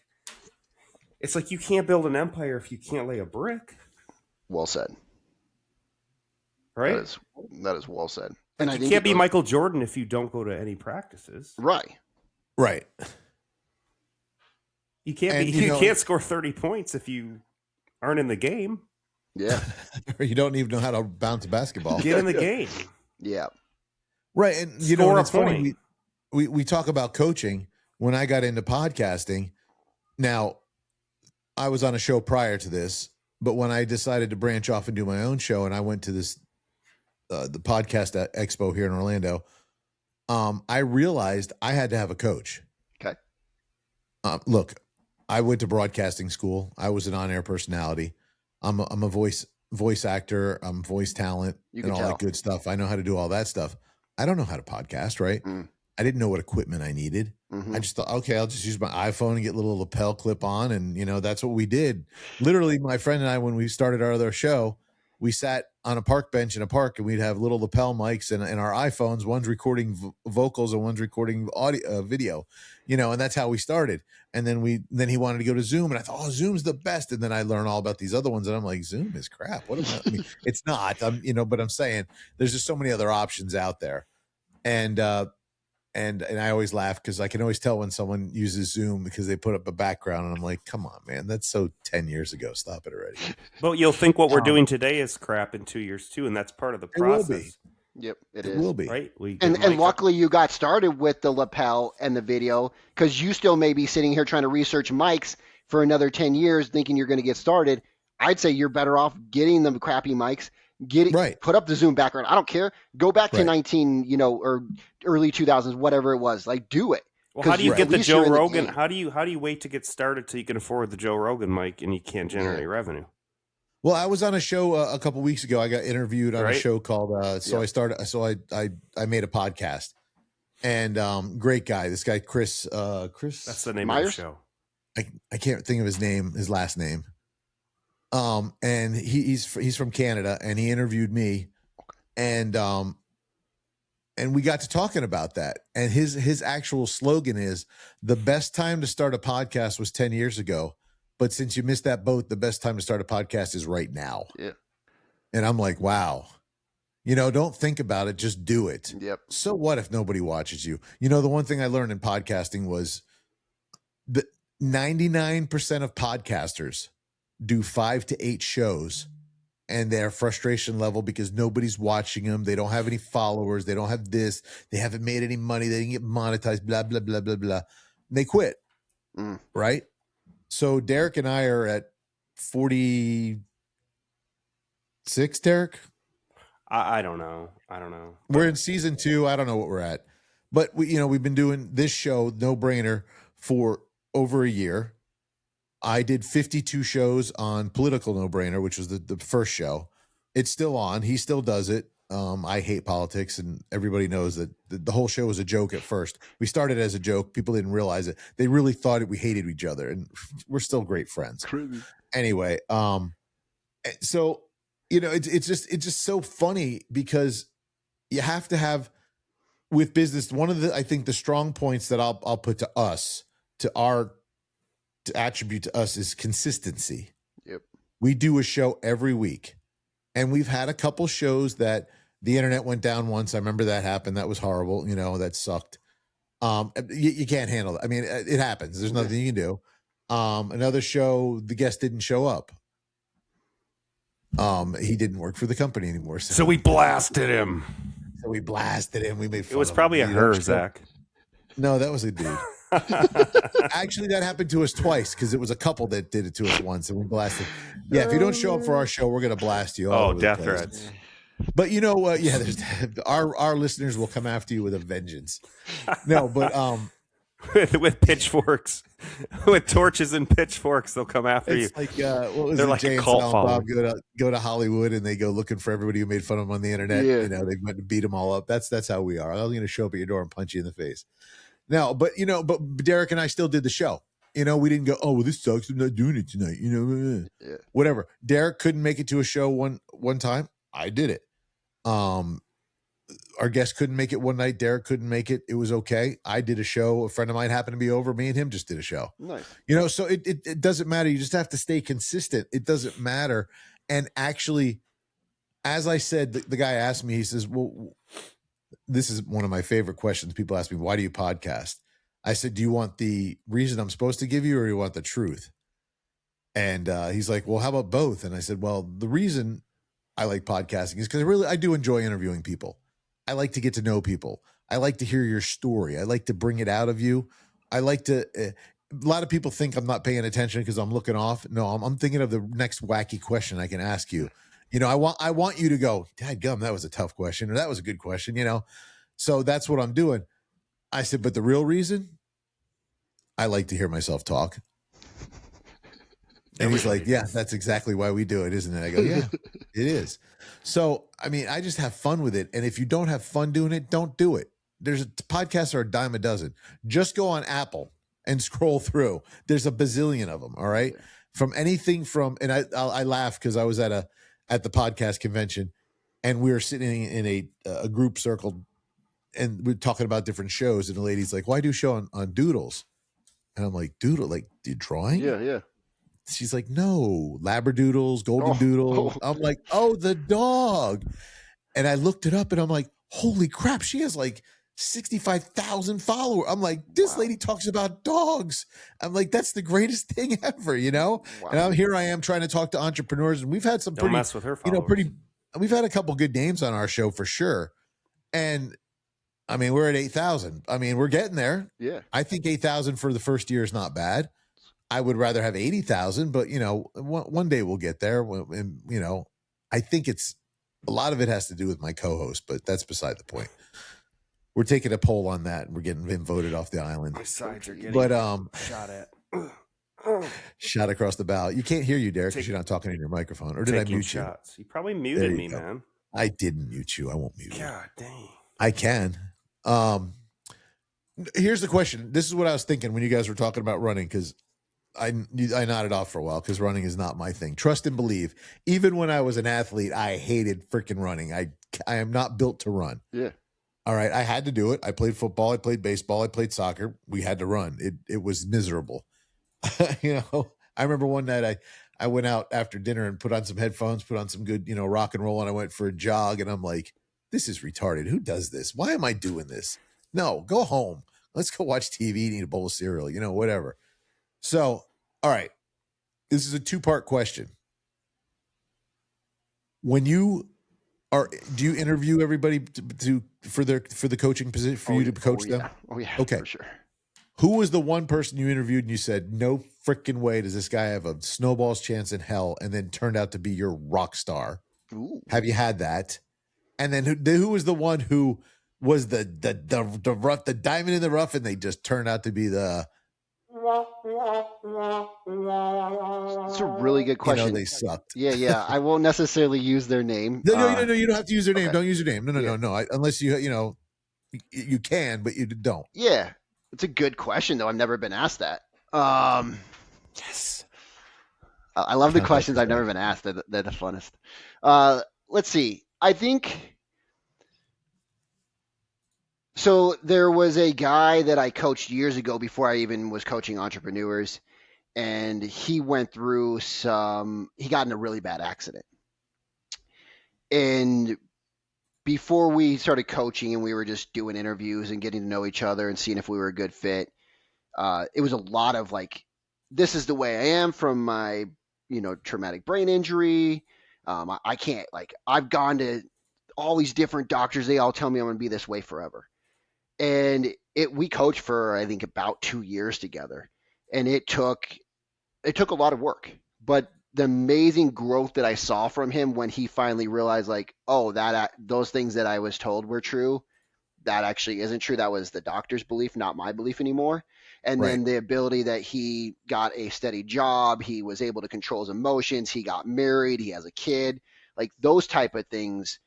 it's like you can't build an empire if you can't lay a brick. Well said. Right? That is well said. And I think you can't be Michael Jordan if you don't go to any practices. Right. You can't you can't score 30 points if you aren't in the game. Yeah. Or you don't even know how to bounce a basketball. Get in the game. Yeah. Right. And it's funny, we talk about coaching. When I got into podcasting, now I was on a show prior to this, but when I decided to branch off and do my own show, and I went to this the podcast expo here in Orlando, I realized I had to have a coach. Okay. Look, I went to broadcasting school. I was an on-air personality. I'm a voice actor. I'm voice talent and all that good stuff. I know how to do all that stuff. I don't know how to podcast, right? I didn't know what equipment I needed. I just thought, okay, I'll just use my iPhone and get a little lapel clip on. And, that's what we did. Literally, my friend and I, when we started our other show, we sat on a park bench in a park and we'd have little lapel mics and our iPhones, one's recording vocals and one's recording audio, video, and that's how we started. And then he wanted to go to Zoom and I thought, oh, Zoom's the best. And then I learned all about these other ones and I'm like, Zoom is crap. What about, it's not, but I'm saying there's just so many other options out there. And I always laugh because I can always tell when someone uses Zoom because they put up a background and I'm like, come on, man, that's so 10 years ago. Stop it already. Well, you'll think what we're doing today is crap in 2 years too, and that's part of the process. It will be. Yep, it will be. Right? And luckily you got started with the lapel and the video, because you still may be sitting here trying to research mics for another 10 years thinking you're going to get started. I'd say you're better off getting the crappy mics. Put up the Zoom background. I don't care. Go back to 19, or early 2000s, whatever it was. Like, do it. Well, how do you get the Joe Rogan? How do you wait to get started till you can afford the Joe Rogan mic and you can't generate revenue? Well, I was on a show a couple weeks ago. I got interviewed on a show called I made a podcast. and great guy. This guy, Chris. That's the name Myers? of the show. I can't think of his last name. And he's from Canada, and he interviewed me, and we got to talking about that. And his actual slogan is, the best time to start a podcast was 10 years ago, but since you missed that boat, the best time to start a podcast is right now. Yeah. And I'm like, wow. Don't think about it, just do it. Yep. So what if nobody watches you? The one thing I learned in podcasting was that 99% of podcasters do 5 to 8 shows, and their frustration level because nobody's watching them. They don't have any followers. They don't have this. They haven't made any money. They didn't get monetized, blah, blah, blah, blah, blah. And they quit. Right? So Derek and I are at 46, Derek? I don't know. We're in season 2. I don't know what we're at. But we've been doing this show, No Brainer, for over a year. I did 52 shows on Political No Brainer, which was the first show. It's still on. He still does it. I hate politics, and everybody knows that the whole show was a joke at first. We started as a joke. People didn't realize it. They really thought we hated each other, and we're still great friends. Anyway, so it's just so funny because you have to have, with business, one of the, I think, the strong points that I'll put to us, to attribute to us, is consistency. Yep. We do a show every week, and we've had a couple shows that the internet went down once. I remember that happened. That was horrible. That sucked. You can't handle it. I mean, it happens. There's nothing you can do. Another show, the guest didn't show up. He didn't work for the company anymore. So we blasted him. We made fun It was of probably him. a her, Zach. No, that was a dude. Actually, that happened to us twice because it was a couple that did it to us once, and we blasted. Yeah, if you don't show up for our show, we're going to blast you. Oh, death threats. But there's our listeners will come after you with a vengeance. No, but with pitchforks, with torches and pitchforks, they'll come after you. It's like what was They're it? like Jay a and cult Silent following. Bob go to Hollywood, and they go looking for everybody who made fun of them on the internet. Yeah. They went to beat them all up. That's how we are. I'm going to show up at your door and punch you in the face. No, but Derek and I still did the show. We didn't go, oh, well, this sucks, I'm not doing it tonight. Yeah. Whatever. Derek couldn't make it to a show one time. I did it. Our guest couldn't make it one night. Derek couldn't make it. It was okay. I did a show. A friend of mine happened to be over. Me and him just did a show. Nice. So it doesn't matter. You just have to stay consistent. It doesn't matter. And actually, as I said, the guy asked me, he says, well, this is one of my favorite questions. People ask me, why do you podcast? I said, do you want the reason I'm supposed to give you, or do you want the truth? And he's like, well, how about both? And I said, well, the reason I like podcasting is because I do enjoy interviewing people. I like to get to know people. I like to hear your story. I like to bring it out of you. I like to, a lot of people think I'm not paying attention because I'm looking off. No, I'm thinking of the next wacky question I can ask you. I want you to go, dadgum, that was a tough question, or that was a good question, So that's what I'm doing. I said, but the real reason, I like to hear myself talk. And he's like, yeah, that's exactly why we do it, isn't it? I go, yeah, it is. So, I mean, I just have fun with it. And if you don't have fun doing it, don't do it. Podcasts are a dime a dozen. Just go on Apple and scroll through. There's a bazillion of them. All right. From anything from, and I laugh because I was at the podcast convention, and we were sitting in a group circle, and we're talking about different shows. And the lady's like, "Why do you show on Doodles?" And I'm like, "Doodle, like you drawing?" Yeah. She's like, "No, Labradoodles, Golden Doodle." I'm like, "Oh, the dog." And I looked it up, and I'm like, "Holy crap!" She has like 65,000 followers. I'm like, this lady talks about dogs. I'm like, that's the greatest thing ever, Wow. And I am trying to talk to entrepreneurs, and we've had some Don't mess with her followers. We've had a couple good names on our show for sure. And I mean, we're at 8,000. I mean, we're getting there. Yeah. I think 8,000 for the first year is not bad. I would rather have 80,000, but one day we'll get there. And I think a lot of it has to do with my co-host, but that's beside the point. We're taking a poll on that, and we're getting voted off the island. My sides are getting shot at. Shot across the bow. You can't hear you, Derek, because you're not talking in your microphone. Or did I mute shots. You probably muted me, man. I didn't mute you. I won't mute you. God dang. I can. Here's the question. This is what I was thinking when you guys were talking about running, because I nodded off for a while because running is not my thing. Trust and believe. Even when I was an athlete, I hated freaking running. I am not built to run. Yeah. All right. I had to do it. I played football. I played baseball. I played soccer. We had to run. It was miserable. You know, I remember one night I went out after dinner and put on some headphones, put on some good, you know, rock and roll, and I went for a jog, and I'm like, this is retarded. Who does this? Why am I doing this? No, go home. Let's go watch TV and eat a bowl of cereal, you know, whatever. So, all right. This is a 2-part question. When you do you interview everybody for the coaching position for you to coach them? Oh yeah. Okay. For sure. Who was the one person you interviewed and you said, no freaking way does this guy have a snowball's chance in hell, and then turned out to be your rock star? Ooh. Have you had that? And then who was the one who was the rough, the diamond in the rough, and they just turned out to be the... That's a really good question. You know, they sucked. Yeah. I won't necessarily use their name. No. You don't have to use their name. Okay. Don't use their name. No. Unless you know, you can, but you don't. Yeah. It's a good question, though. I've never been asked that. Yes. I love the questions I've never been asked. They're the funnest. Let's see. I think... So there was a guy that I coached years ago before I even was coaching entrepreneurs, and he went through he got in a really bad accident. And before we started coaching and we were just doing interviews and getting to know each other and seeing if we were a good fit, it was a lot of like, this is the way I am from my, you know, traumatic brain injury. I can't, like, I've gone to all these different doctors. They all tell me I'm going to be this way forever. And we coached for, I think, about 2 years together. And it took a lot of work, but the amazing growth that I saw from him when he finally realized, like, oh, those things that I was told were true, that actually isn't true. That was the doctor's belief, not my belief anymore. And Right. Then the ability that he got a steady job, he was able to control his emotions, he got married, he has a kid, like those type of things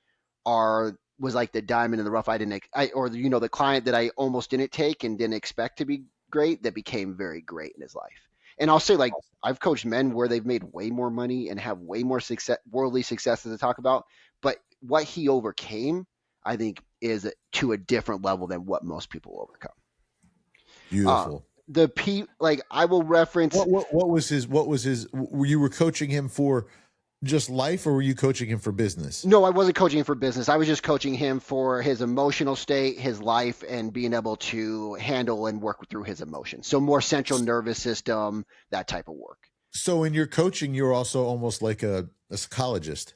was like the diamond in the rough. The client that I almost didn't take and didn't expect to be great, that became very great in his life. And I'll say, like, I've coached men where they've made way more money and have way more worldly successes to talk about. But what he overcame, I think, is to a different level than what most people overcome. Beautiful. I will reference. What was his? You were coaching him for just life, or were you coaching him for business? No, I wasn't coaching him for business. I was just coaching him for his emotional state, his life, and being able to handle and work through his emotions. So more central nervous system, that type of work. So in your coaching, you're also almost like a psychologist.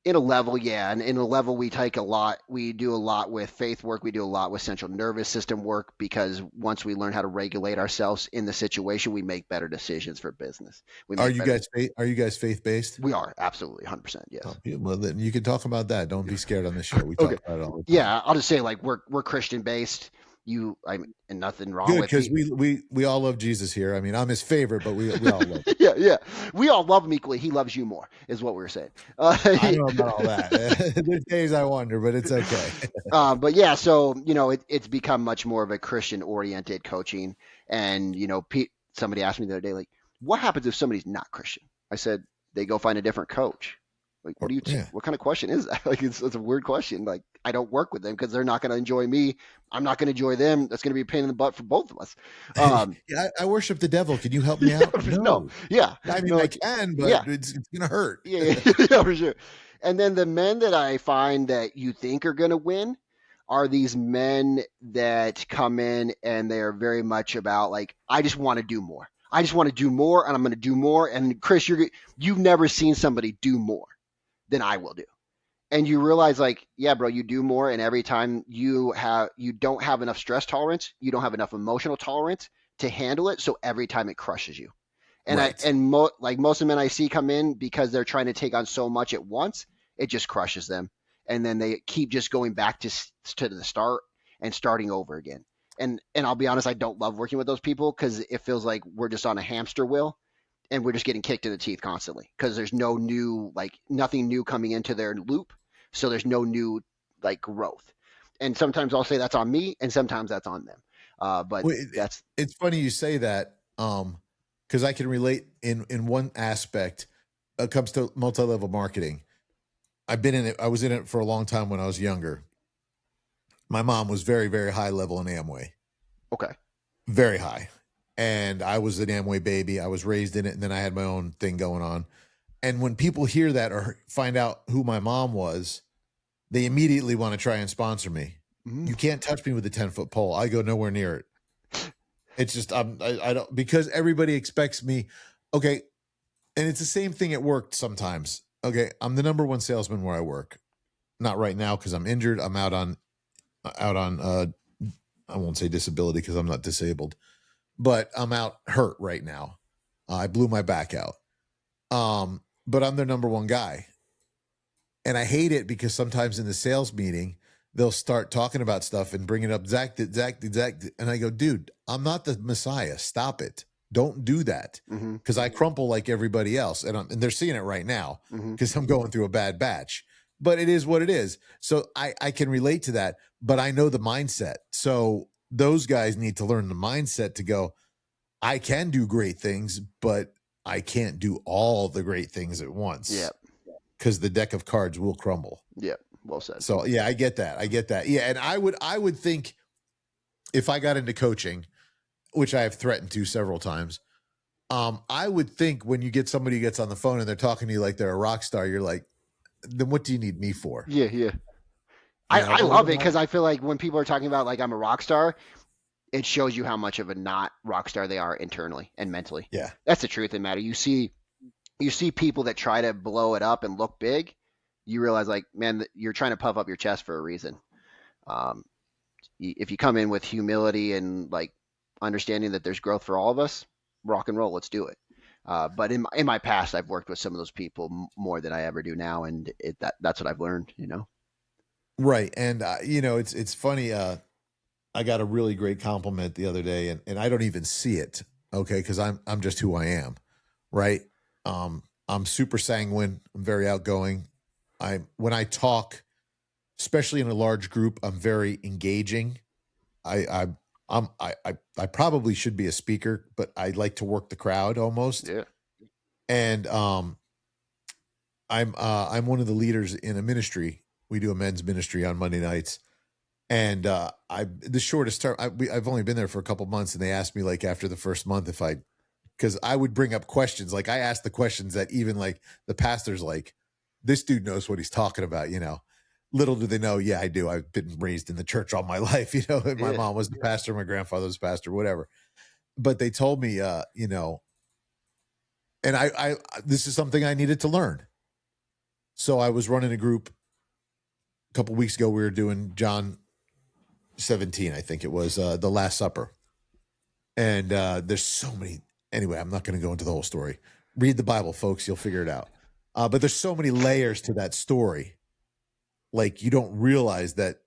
In a level, yeah. And in a level, we do a lot with faith work. We do a lot with central nervous system work, because once we learn how to regulate ourselves in the situation, we make better decisions for business. Are you guys faith-based? We are, absolutely, 100%, yes. Oh, yeah, well, then you can talk about that. Don't be scared on this show. We talk about it all the time. Yeah, I'll just say, like, we're Christian-based. And nothing wrong with it. Good, because we all love Jesus here. I mean, I'm his favorite, but we all love him. Yeah. We all love him equally. He loves you more, is what we were saying. I don't know about all that. There's days I wonder, but it's okay. But yeah, so, you know, it's become much more of a Christian-oriented coaching. And, you know, somebody asked me the other day, like, what happens if somebody's not Christian? I said, they go find a different coach. Like, what kind of question is that? Like, it's a weird question. Like, I don't work with them because they're not going to enjoy me. I'm not going to enjoy them. That's going to be a pain in the butt for both of us. Yeah, I worship the devil. Can you help me out? No. Yeah. I mean, I can, but it's going to hurt. Yeah, for sure. And then the men that I find that you think are going to win are these men that come in and they are very much about, like, I just want to do more. I just want to do more, and I'm going to do more. And Chris, you've never seen somebody do more than I will do. And you realize, like, yeah, bro, you do more. And every time you don't have enough stress tolerance, you don't have enough emotional tolerance to handle it. So every time it crushes you. And right. Most of the men I see come in because they're trying to take on so much at once, it just crushes them. And then they keep just going back to the start and starting over again. And I'll be honest, I don't love working with those people because it feels like we're just on a hamster wheel. And we're just getting kicked in the teeth constantly because there's nothing new coming into their loop. So there's no new, like, growth. And sometimes I'll say that's on me and sometimes that's on them. But Well, that's it's funny you say that, because I can relate in one aspect. It comes to multi-level marketing. I've been in it. I was in it for a long time when I was younger. My mom was very, very high level in Amway, okay. very high, and I was an Amway baby. I was raised in it, and then I had my own thing going on. And when people hear that or find out who my mom was, they immediately want to try and sponsor me. Mhm. You can't touch me with a 10-foot pole. I go nowhere near it. It's just I don't, because everybody expects me. Okay, and it's the same thing at work sometimes. Okay, I'm the number one salesman where I work. Not right now because I'm injured. I'm out on I won't say disability because I'm not disabled, but I'm out hurt right now. I blew my back out. But I'm their number one guy. And I hate it because sometimes in the sales meeting, they'll start talking about stuff and bringing up Zach. And I go, dude, I'm not the Messiah. Stop it. Don't do that. Because I crumple like everybody else. And they're seeing it right now because I'm going through a bad batch. But it is what it is. So I can relate to that, but I know the mindset. So those guys need to learn the mindset to go, I can do great things, but I can't do all the great things at once. Yeah. Because the deck of cards will crumble. Yeah. Well said. So yeah, I get that. Yeah. And I would think if I got into coaching, which I have threatened to several times, I would think when you get somebody who gets on the phone and they're talking to you like they're a rock star, you're like, then what do you need me for? Yeah. You know, I love it because I feel like when people are talking about like I'm a rock star, it shows you how much of a not rock star they are internally and mentally. Yeah. That's the truth of the matter. You see people that try to blow it up and look big, you realize like, man, you're trying to puff up your chest for a reason. If you come in with humility and like understanding that there's growth for all of us, rock and roll, let's do it. But in my past, I've worked with some of those people more than I ever do now, and that's what I've learned. Right. And it's funny. I got a really great compliment the other day, and I don't even see it. Okay, because I'm just who I am. Right. I'm super sanguine. I'm very outgoing. When I talk, especially in a large group, I'm very engaging. I probably should be a speaker, but I like to work the crowd almost. Yeah. And I'm one of the leaders in a ministry. We do a men's ministry on Monday nights. And the shortest term, I've only been there for a couple months, and they asked me like after the first month because I would bring up questions. Like I asked the questions that even like the pastor's like, this dude knows what he's talking about, Little do they know, yeah, I do. I've been raised in the church all my life, and my mom was the pastor, my grandfather was the pastor, whatever. But they told me, and I this is something I needed to learn. So I was running a group a couple weeks ago. We were doing John 17, I think it was, the Last Supper. And there's so many. Anyway, I'm not going to go into the whole story. Read the Bible, folks. You'll figure it out. But there's so many layers to that story. Like you don't realize that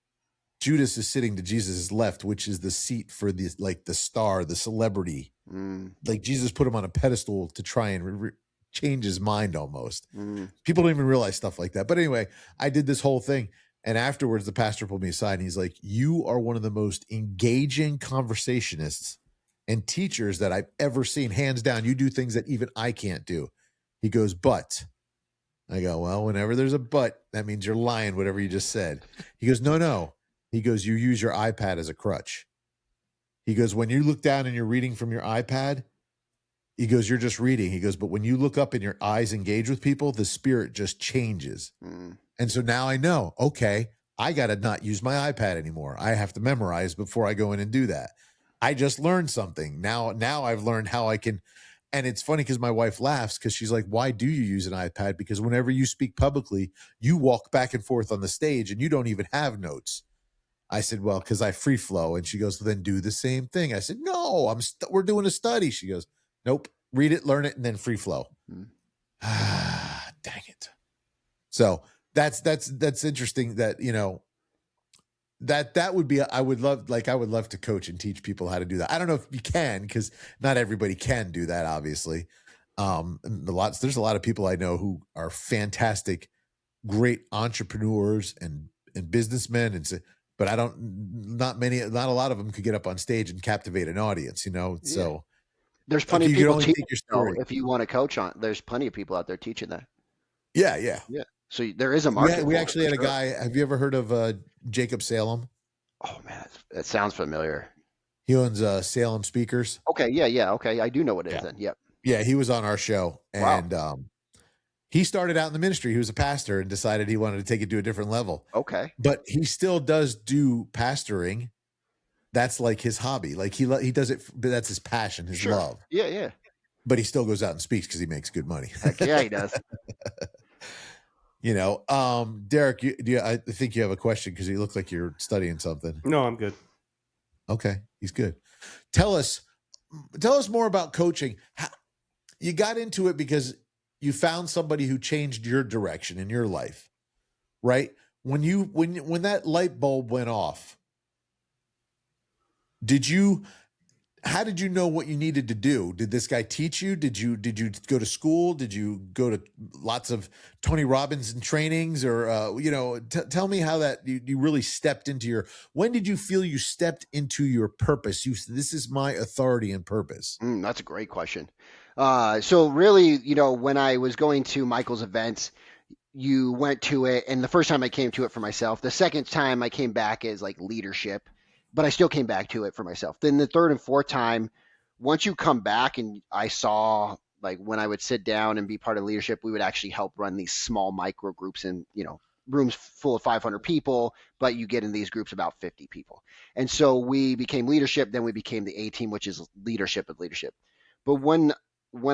Judas is sitting to Jesus' left, which is the seat for the star, the celebrity. Like Jesus put him on a pedestal to try and change his mind almost. People don't even realize stuff like that. But anyway, I did this whole thing. And afterwards, the pastor pulled me aside and he's like, you are one of the most engaging conversationists and teachers that I've ever seen. Hands down, you do things that even I can't do. He goes, but I go, well, whenever there's a but, that means you're lying, whatever you just said. He goes, no. He goes, you use your iPad as a crutch. He goes, when you look down and you're reading from your iPad, he goes, you're just reading. He goes, but when you look up and your eyes engage with people, the spirit just changes. And so now I know, okay, I got to not use my iPad anymore. I have to memorize before I go in and do that. I just learned something. Now I've learned how I can. And it's funny because my wife laughs because she's like, why do you use an iPad? Because whenever you speak publicly, you walk back and forth on the stage and you don't even have notes. I said, well, because I free flow. And she goes, well, then do the same thing. I said, no, we're doing a study. She goes, nope, read it, learn it, and then free flow. Dang it. So that's interesting that, that would be, I would love to coach and teach people how to do that. I don't know if you can, because not everybody can do that, obviously. There's a lot of people I know who are fantastic, great entrepreneurs and businessmen, but not a lot of them could get up on stage and captivate an audience, you know? Yeah. So there's plenty you of can people only teaching take your though, story. if you want to coach on. There's plenty of people out there teaching that. Yeah. Yeah. Yeah. So there is a market. We for actually it, had a for sure. guy. Have you ever heard of Jacob Salem? Oh man, that sounds familiar. He owns Salem Speakers. Okay. Yeah. Okay. I do know what it is Yeah. then. Yep. Yeah. He was on our show. Wow. And he started out in the ministry. He was a pastor and decided he wanted to take it to a different level. Okay. But he still does do pastoring. That's like his hobby. Like he does it. But that's his passion, his love. Yeah. Yeah. But he still goes out and speaks because he makes good money. Heck yeah, he does. You know, Derek, I think you have a question because you look like you're studying something. No, I'm good. Okay, he's good. Tell us more about coaching. You got into it because you found somebody who changed your direction in your life, right? When that light bulb went off, how did you know what you needed to do? Did this guy teach you? Did you go to school? Did you go to lots of Tony Robbins and trainings, or tell me how that you really stepped into when did you feel you stepped into your purpose? This is my authority and purpose. That's a great question. So really, when I was going to Michael's events, you went to it, and the first time I came to it for myself. The second time I came back as like leadership, but I still came back to it for myself. Then the third and fourth time, once you come back, and I saw, like, when I would sit down and be part of leadership, we would actually help run these small micro groups in, rooms full of 500 people, but you get in these groups about 50 people. And so we became leadership. Then we became the A team, which is leadership of leadership. But when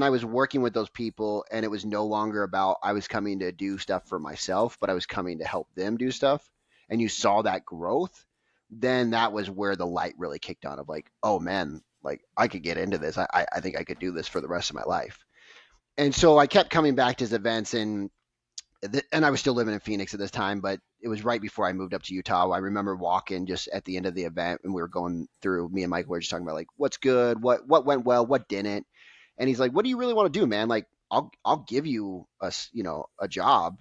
I was working with those people, and it was no longer about I was coming to do stuff for myself, but I was coming to help them do stuff, and you saw that growth, then that was where the light really kicked on of like, oh man, like I could get into this. I think I could do this for the rest of my life. And so I kept coming back to his events, and I was still living in Phoenix at this time, but it was right before I moved up to Utah. I remember walking just at the end of the event, and we were going through, me and Michael were just talking about like, what's good, what went well, what didn't. And he's like, what do you really want to do, man? Like, I'll give you a job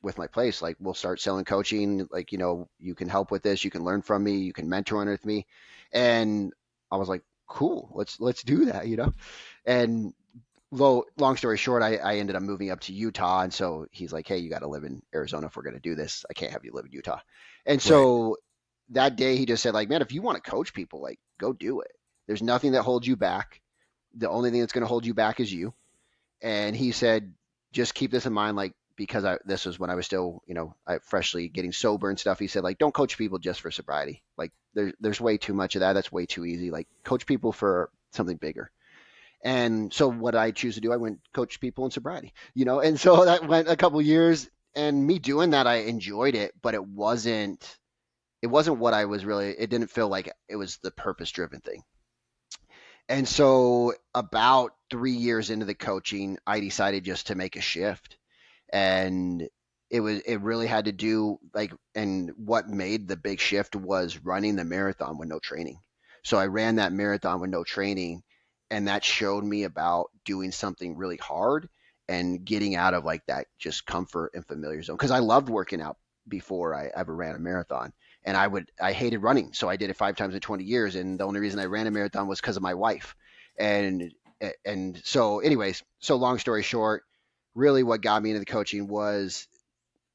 with my place. Like, we'll start selling coaching. Like, you can help with this. You can learn from me. You can mentor underneath me. And I was like, cool, let's do that, And long story short, I ended up moving up to Utah. And so he's like, hey, you got to live in Arizona if we're going to do this. I can't have you live in Utah. And so that day he just said, like, man, if you want to coach people, like, go do it. There's nothing that holds you back. The only thing that's going to hold you back is you. And he said, just keep this in mind, like, because this was when I was still, freshly getting sober and stuff. He said, like, don't coach people just for sobriety. Like, there's way too much of that. That's way too easy. Like, coach people for something bigger. And so what I choose to do, I went coach people in sobriety, and so that went a couple years, and me doing that, I enjoyed it, but it wasn't what I was really, it didn't feel like it was the purpose driven thing. And so about 3 years into the coaching, I decided just to make a shift. And it really had to do and what made the big shift was running the marathon with no training. So I ran that marathon with no training, and that showed me about doing something really hard and getting out of like that just comfort and familiar zone. Cause I loved working out before I ever ran a marathon. And I hated running. So I did it 5 times in 20 years. And the only reason I ran a marathon was because of my wife. And so anyways, so long story short, really what got me into the coaching was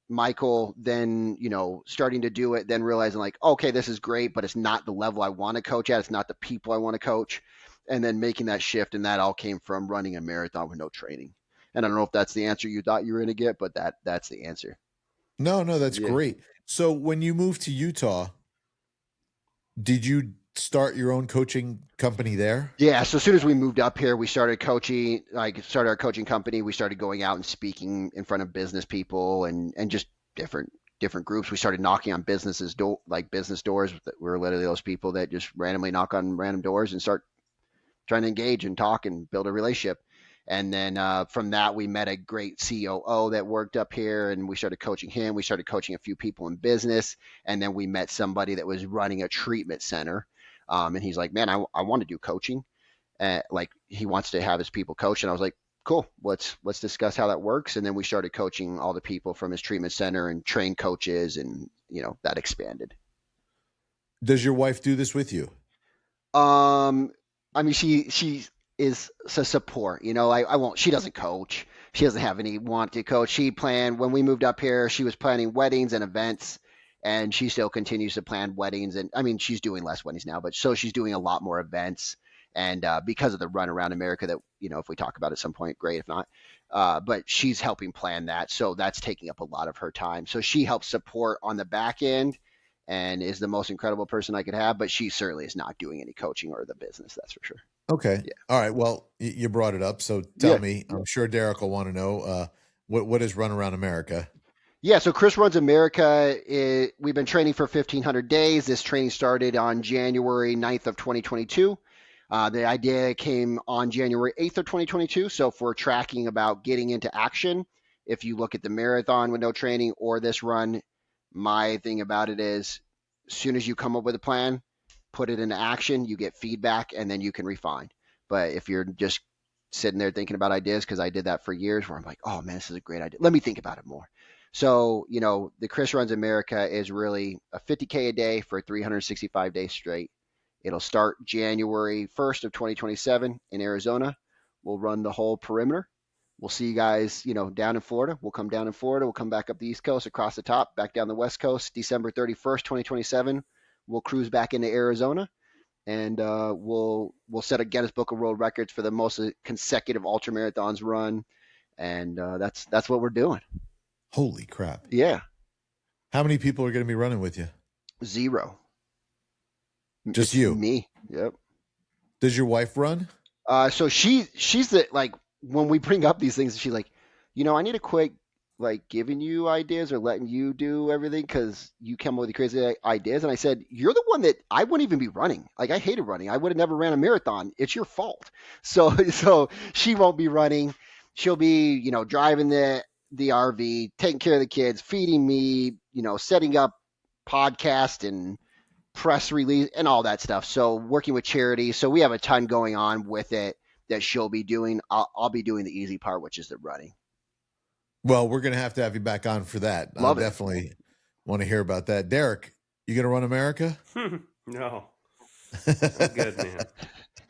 Michael then, starting to do it, then realizing like, okay, this is great, but it's not the level I want to coach at. It's not the people I want to coach. And then making that shift. And that all came from running a marathon with no training. And I don't know if that's the answer you thought you were going to get, but that's the answer. No, that's great. So when you moved to Utah, did you start your own coaching company there? Yeah. So as soon as we moved up here, we started coaching, started our coaching company. We started going out and speaking in front of business people and just different groups. We started knocking on business doors. We're literally those people that just randomly knock on random doors and start trying to engage and talk and build a relationship. And then from that, we met a great COO that worked up here, and we started coaching him. We started coaching a few people in business, and then we met somebody that was running a treatment center. And he's like, man, I want to do coaching. Like, he wants to have his people coach. And I was like, cool, let's discuss how that works. And then we started coaching all the people from his treatment center and train coaches, and that expanded. Does your wife do this with you? I mean, she is a support. I won't. She doesn't coach. She doesn't have any want to coach. She planned when we moved up here. She was planning weddings and events, and she still continues to plan weddings. And I mean, she's doing less weddings now, but so she's doing a lot more events. And because of the run around America, that if we talk about at some point, great. If not, but she's helping plan that, so that's taking up a lot of her time. So she helps support on the back end and is the most incredible person I could have, but she certainly is not doing any coaching or the business. That's for sure. Okay. Yeah. All right. Well, you brought it up, so tell me. I'm sure Derek will want to know what is Run Around America. Yeah, so Chris Runs America. We've been training for 1,500 days. This training started on January 9th of 2022. The idea came on January 8th of 2022. So if we're tracking about getting into action, if you look at the marathon with no training or this run, my thing about it is as soon as you come up with a plan, put it into action, you get feedback, and then you can refine. But if you're just sitting there thinking about ideas, because I did that for years where I'm like, oh man, this is a great idea. Let me think about it more. So, the Chris Runs America is really a 50K a day for 365 days straight. It'll start January 1st of 2027 in Arizona. We'll run the whole perimeter. We'll see you guys, down in Florida. We'll come down in Florida. We'll come back up the East Coast, across the top, back down the West Coast. December 31st, 2027, we'll cruise back into Arizona, and we'll set a Guinness Book of World Records for the most consecutive ultra marathons run, and that's what we're doing. Holy crap! Yeah. How many people are going to be running with you? 0. Just you? Me. Yep. Does your wife run? So she's the, like, when we bring up these things, she's like, I need to quit giving you ideas or letting you do everything because you come up with the crazy ideas. And I said, you're the one that I wouldn't even be running. Like, I hated running. I would have never ran a marathon. It's your fault. So she won't be running. She'll be, driving the RV, taking care of the kids, feeding me, setting up podcast and press release and all that stuff. So working with charities. So we have a ton going on with it that she'll be doing. I'll be doing the easy part, which is the running. Well, we're going to have you back on for that. I definitely want to hear about that. Derek, you going to run America? No. I'm good, man.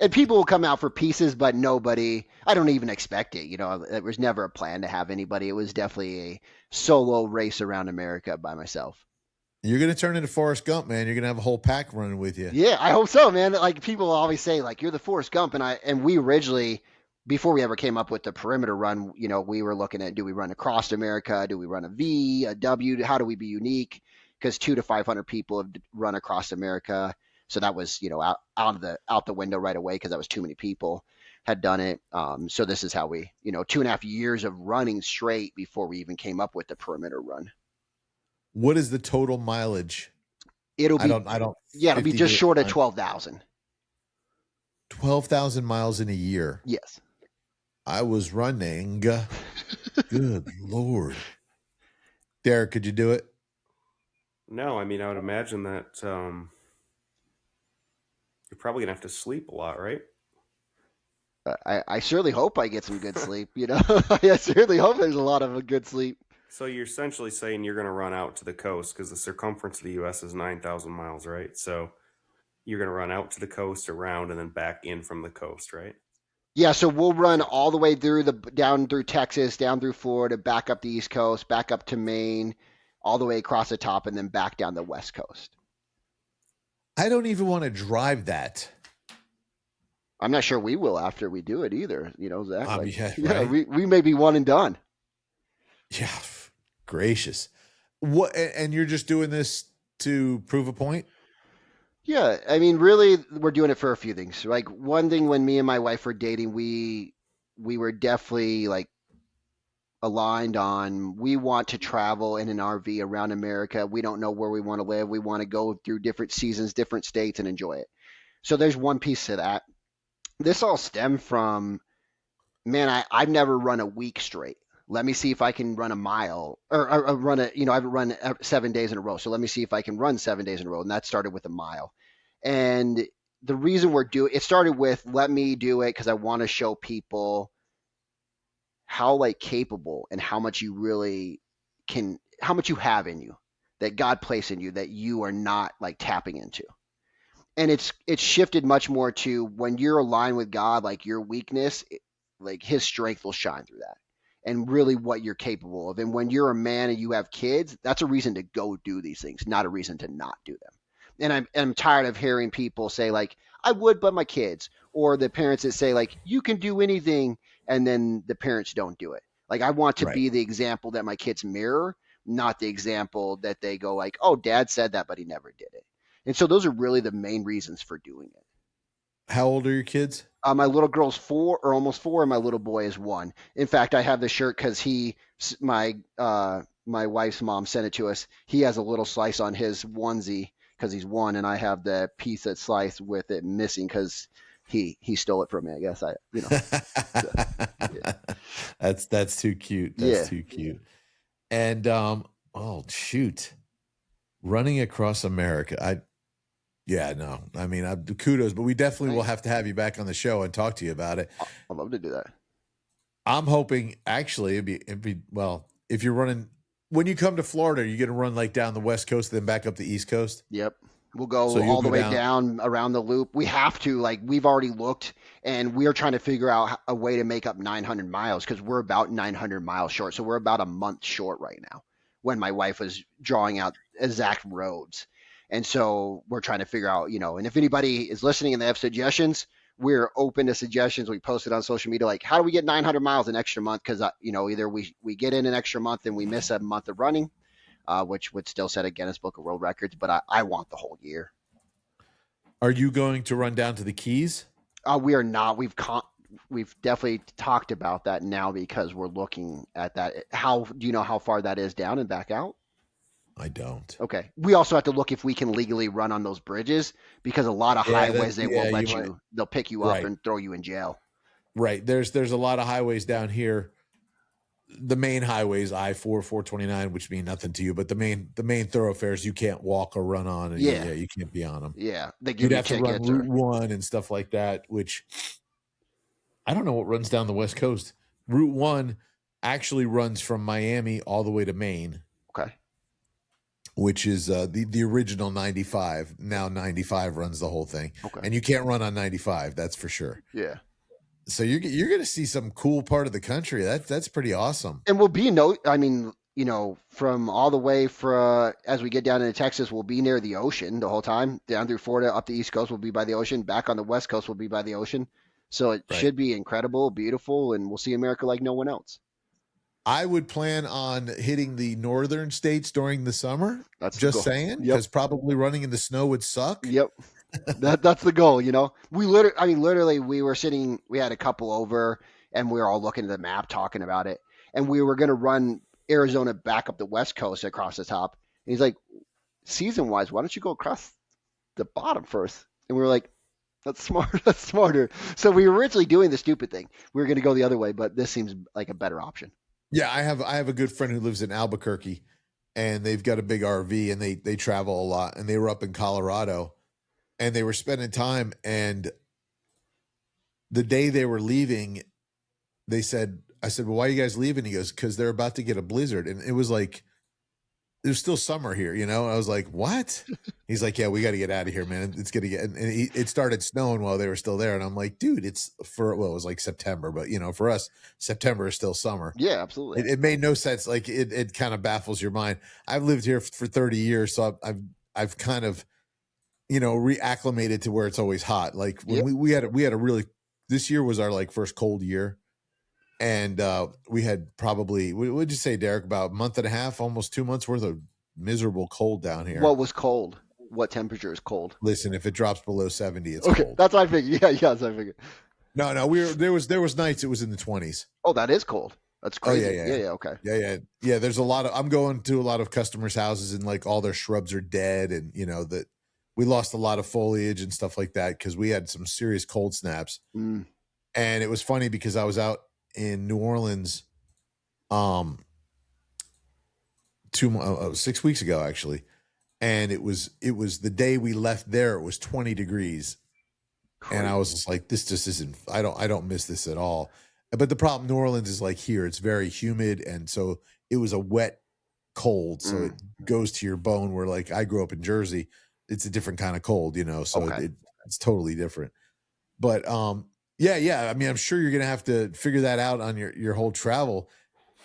And people will come out for pieces, but nobody, I don't even expect it. It was never a plan to have anybody. It was definitely a solo race around America by myself. You're going to turn into Forrest Gump, man. You're going to have a whole pack running with you. Yeah, I hope so, man. Like, people always say, like, you're the Forrest Gump. And we originally, before we ever came up with the perimeter run, we were looking at, do we run across America? Do we run a V, a W? How do we be unique? Because 200 to 500 people have run across America. So that was, out the window right away because that was too many people had done it. So this is how we, 2.5 years of running straight before we even came up with the perimeter run. What is the total mileage? It'll be, it'll be just short of 12,000. 12,000 miles in a year. Yes. I was running. Good Lord. Derek, could you do it? No, I mean, I would imagine that you're probably going to have to sleep a lot, right? I certainly hope I get some good sleep, I certainly hope there's a lot of good sleep. So you're essentially saying you're going to run out to the coast because the circumference of the U.S. is 9,000 miles, right? So you're going to run out to the coast, around, and then back in from the coast, right? Yeah, so we'll run all the way down through Texas, down through Florida, back up the East Coast, back up to Maine, all the way across the top, and then back down the West Coast. I don't even want to drive that. I'm not sure we will after we do it either, Zach. Right? We may be one and done. Yeah, gracious. What? And you're just doing this to prove a point? Yeah, I mean, really, we're doing it for a few things. Like, one thing, when me and my wife were dating, we were definitely aligned on, we want to travel in an RV around America. We don't know where we want to live. We want to go through different seasons, different states, and enjoy it. So there's one piece to that. This all stemmed from, man, I've never run a week straight. Let me see if I can run a mile or run I haven't run 7 days in a row. So let me see if I can run 7 days in a row. And that started with a mile. And the reason it started with, let me do it because I want to show people how capable and how much you really how much you have in you that God placed in you that you are not tapping into. And it's shifted much more to when you're aligned with God, like your weakness, like his strength will shine through that and really what you're capable of. And when you're a man and you have kids, that's a reason to go do these things, not a reason to not do them. And I'm tired of hearing people say like, I would, but my kids, or the parents that say like, you can do anything, and then the parents don't do it. Like I want to Right. be the example that my kids mirror, not the example that they go like, oh, dad said that, but he never did it. And so those are really the main reasons for doing it. How old are your kids? My little girl's 4 or almost 4, and my little boy is 1. In fact, I have the shirt because my wife's mom sent it to us. He has a little slice on his onesie because he's 1, and I have the piece that's sliced with it missing because he stole it from me. I guess yeah. That's too cute. That's too cute. And oh shoot, running across America. I mean, kudos, but we definitely will have to have you back on the show and talk to you about it. I'd love to do that. I'm hoping actually it'd be well, if you're running when you come to Florida, you're going to run like down the West Coast, then back up the East Coast. Yep. We'll go all the way down around the loop. We have to, like, we've already looked, and we're trying to figure out a way to make up 900 miles because we're about 900 miles short. So we're about a month short right now when my wife was drawing out exact roads. And so we're trying to figure out, and if anybody is listening and they have suggestions, we're open to suggestions. We posted on social media, like, how do we get 900 miles an extra month? Because, either we get in an extra month and we miss a month of running, which would still set a Guinness Book of World Records, but I want the whole year. Are you going to run down to the Keys? We are not. We've definitely talked about that now because we're looking at that. Do you know how far that is down and back out? I don't. Okay. We also have to look if we can legally run on those bridges because a lot of highways won't let you. They'll pick you up and throw you in jail. Right. There's a lot of highways down here. The main highways, I-4, 429, which mean nothing to you, but the main thoroughfares you can't walk or run on, and you can't be on them. Yeah, they give you have to run Route 1 and stuff like that. Which I don't know what runs down the West Coast. Route 1 actually runs from Miami all the way to Maine. Okay. Which is the original 95. Now 95 runs the whole thing. Okay. And you can't run on 95, that's for sure. Yeah. So you're going to see some cool part of the country. That's pretty awesome. And we'll be from all the way as we get down into Texas, we'll be near the ocean the whole time. Down through Florida, up the East Coast, we'll be by the ocean. Back on the West Coast, we'll be by the ocean. So it should be incredible, beautiful, and we'll see America like no one else. I would plan on hitting the northern states during the summer. That's just saying, because probably running in the snow would suck. Yep. That's the goal, We literally, we were sitting, we had a couple over, and we were all looking at the map, talking about it, and we were going to run Arizona back up the West Coast across the top. And he's like, season-wise, why don't you go across the bottom first? And we were like, that's smart. That's smarter. So we were originally doing the stupid thing. We were going to go the other way, but this seems like a better option. Yeah, I have a good friend who lives in Albuquerque, and they've got a big RV, and they travel a lot, and they were up in Colorado, and they were spending time, and the day they were leaving, I said, well, why are you guys leaving? He goes, because they're about to get a blizzard. And it was like, there's still summer here, I was like, what? He's like, yeah, we got to get out of here, man. It's going to get, and it started snowing while they were still there. And I'm like, dude, it was like September, but for us, September is still summer. Yeah, absolutely. It made no sense. Like it kind of baffles your mind. I've lived here for 30 years. So I've kind of, reacclimated to where it's always hot. Like when we had a really, this year was our like first cold year. And we had probably, what would you say, Derek, about a month and a half, almost 2 months worth of miserable cold down here. What was cold? What temperature is cold? Listen, if it drops below 70, it's okay, cold. That's what I figured. Yeah, that's what I figured. No, there was nights it was in the 20s. Oh, that is cold. That's crazy. Oh, yeah. Okay. Yeah. There's a lot of, I'm going to a lot of customers' houses and like all their shrubs are dead, and that we lost a lot of foliage and stuff like that because we had some serious cold snaps. And it was funny because I was out in New Orleans 6 weeks ago, actually, and it was the day we left there, it was 20 degrees. Crazy. And I was just like, this just isn't, I don't miss this at all. But the problem, New Orleans is like here, it's very humid, and so it was a wet cold, so it goes to your bone, where like I grew up in Jersey, it's a different kind of cold, so Okay. it's totally different. But yeah. I mean, I'm sure you're gonna have to figure that out on your whole travel,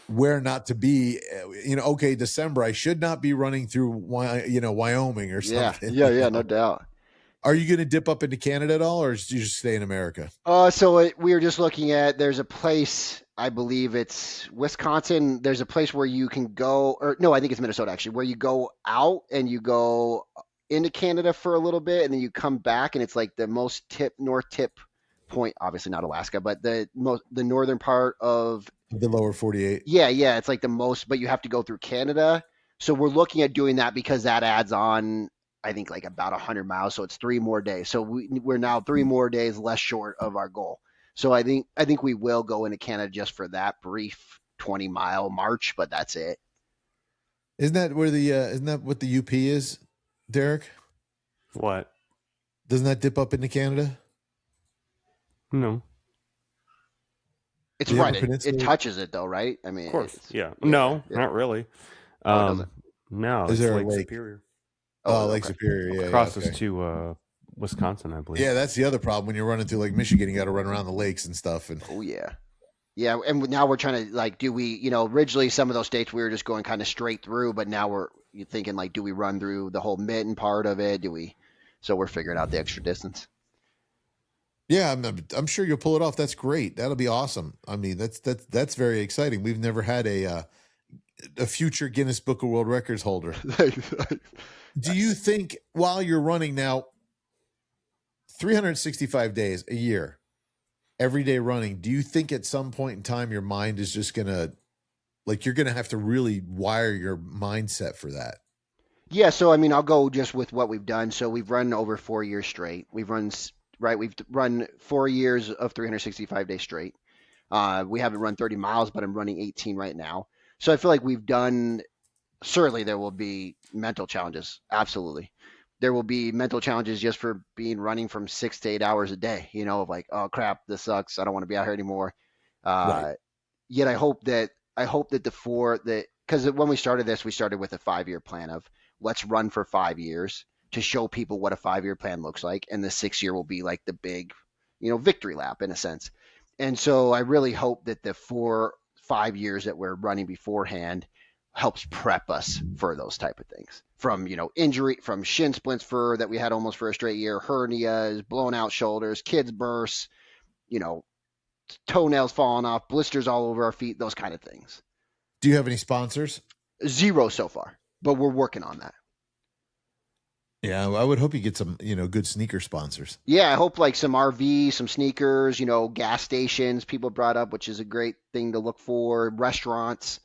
where not to be. Okay, December, I should not be running through Wyoming or something. Yeah, no doubt. Are you gonna dip up into Canada at all, or do you just stay in America? We were just looking at, there's a place, I believe it's Wisconsin. There's a place where you can go, or no, I think it's Minnesota actually, where you go out and you go into Canada for a little bit and then you come back, and it's like the most north tip point, obviously not Alaska, but the northern part of The lower 48. Yeah, it's like the most, but you have to go through Canada. So we're looking at doing that because that adds on, I think, like about 100 miles. So it's 3 more days. So we're now 3 more days less short of our goal. So I think we will go into Canada just for that brief 20-mile march, but that's it. Isn't that what the UP is, Derek? What? Doesn't that dip up into Canada? No. It's right. It touches it though, right? I mean, of course. No, not really. No, is there a lake? Superior. Lake Superior. Yeah, crosses to Wisconsin, I believe. Yeah, that's the other problem when you're running through Lake Michigan. You got to run around the lakes and stuff. And yeah, and now we're trying to do we? Originally some of those states we were just going kind of straight through, but now we're thinking do we run through the whole mitten part of it? So we're figuring out the extra distance. Yeah, I'm sure you'll pull it off. That's great. That'll be awesome. I mean, that's very exciting. We've never had a future Guinness Book of World Records holder. Do you think while you're running now, 365 days a year, every day running, do you think at some point in time your mind is just gonna, you're gonna have to really wire your mindset for that? Yeah. So I mean, I'll go just with what we've done. So we've run over 4 years straight. We've run 4 years of 365 days straight. We haven't run 30 miles, but I'm running 18 right now. So I feel like we've done, certainly there will be mental challenges. Absolutely. There will be mental challenges just for running from 6 to 8 hours a day, of like, oh crap, this sucks. I don't want to be out here anymore. Right. Yet I hope that because when we started this, we started with a 5-year plan of let's run for 5 years to show people what a 5-year plan looks like. And the 6th year will be like the big, victory lap in a sense. And so I really hope that the 4-5 years that we're running beforehand helps prep us for those type of things, from, injury, from shin splints that we had almost for a straight year, hernias, blown out shoulders, kids bursts, toenails falling off, blisters all over our feet, those kind of things. Do you have any sponsors? 0 so far, but we're working on that. Yeah, I would hope you get some, good sneaker sponsors. Yeah, I hope some RV, some sneakers, gas stations people brought up, which is a great thing to look for, restaurants,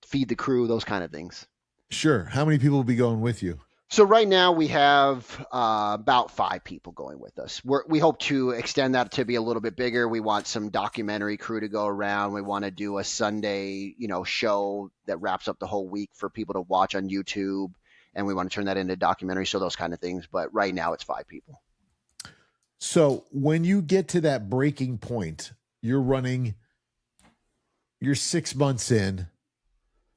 feed the crew, those kind of things. Sure. How many people will be going with you? So right now we have about 5 people going with us. We hope to extend that to be a little bit bigger. We want some documentary crew to go around. We want to do a Sunday, show that wraps up the whole week for people to watch on YouTube. And we want to turn that into a documentary, so those kind of things. But right now it's 5 people. So when you get to that breaking point, you're 6 months in,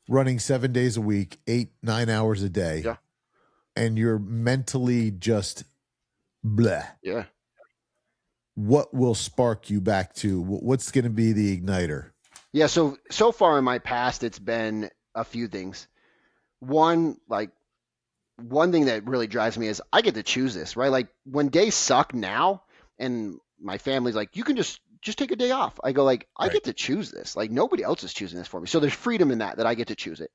running 7 days a week, 8-9 hours a day. Yeah. And you're mentally just bleh. Yeah. What will spark you back to? What's going to be the igniter? Yeah. So far in my past, it's been a few things. One thing that really drives me is I get to choose this, right? Like when days suck now and my family's like, you can just take a day off. I go I get to choose this. Like nobody else is choosing this for me. So there's freedom in that I get to choose it.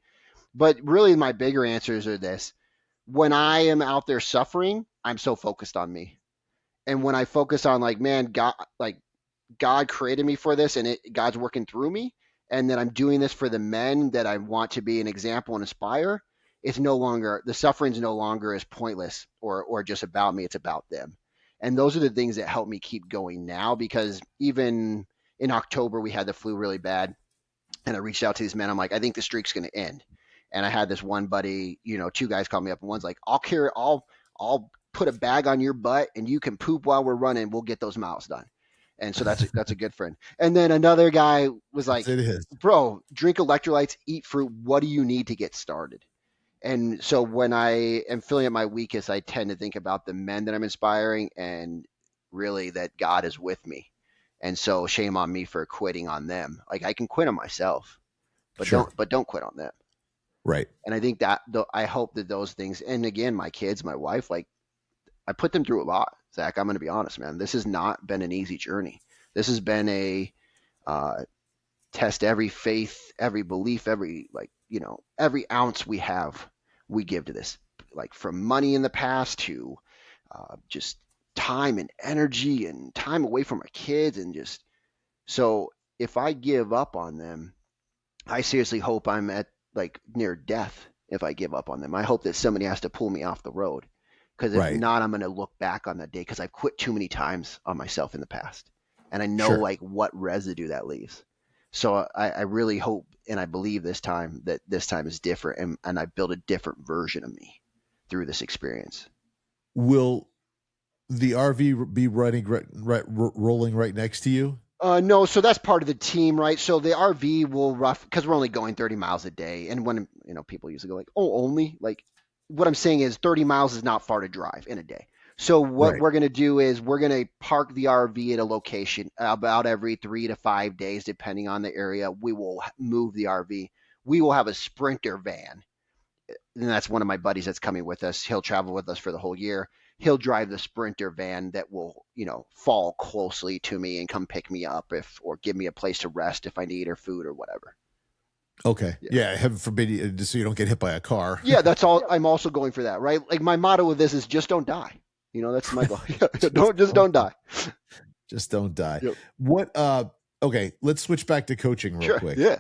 But really my bigger answers are this. When I am out there suffering, I'm so focused on me. And when I focus on God created me for this and God's working through me, and that I'm doing this for the men that I want to be an example and inspire, it's no longer, the suffering's no longer as pointless or just about me. It's about them. And those are the things that help me keep going now, because even in October, we had the flu really bad. And I reached out to these men. I'm like, I think the streak's going to end. And I had this one buddy, 2 guys called me up, and one's like, I'll put a bag on your butt and you can poop while we're running. We'll get those miles done. And so that's a good friend. And then another guy was like, bro, drink electrolytes, eat fruit. What do you need to get started? And so when I am feeling at my weakest, I tend to think about the men that I'm inspiring and really that God is with me. And so shame on me for quitting on them. Like I can quit on myself, but Sure. don't quit on them. Right. And I think that I hope that those things, and again, my kids, my wife, like I put them through a lot. Zach, I'm going to be honest, man. This has not been an easy journey. This has been a test every faith, every belief, every every ounce we have, we give to this. Like from money in the past to just time and energy and time away from our kids, and just so if I give up on them, I seriously hope I'm at like near death if I give up on them. I hope that somebody has to pull me off the road. Because if Right. not, I'm going to look back on that day because I've quit too many times on myself in the past. And I know Sure. like what residue that leaves. So I really hope and I believe this time that this time is different and I build a different version of me through this experience. Will the RV be running rolling right next to you? No, so that's part of the team, right? So the RV will because we're only going 30 miles a day. And when, people usually go like, oh, only? Like, what I'm saying is 30 miles is not far to drive in a day. So what we're going to do is we're going to park the RV at a location about every 3 to 5 days, depending on the area. We will move the RV. We will have a Sprinter van. And that's one of my buddies that's coming with us. He'll travel with us for the whole year. He'll drive the Sprinter van that will, fall closely to me and come pick me up or give me a place to rest if I need or food or whatever. Okay. Yeah. Heaven forbid, just so you don't get hit by a car. Yeah, that's all. I'm also going for that, right? Like my motto of this is just don't die. That's my goal. don't die. Just don't die. Yep. What? Okay. Let's switch back to coaching real quick. Yeah.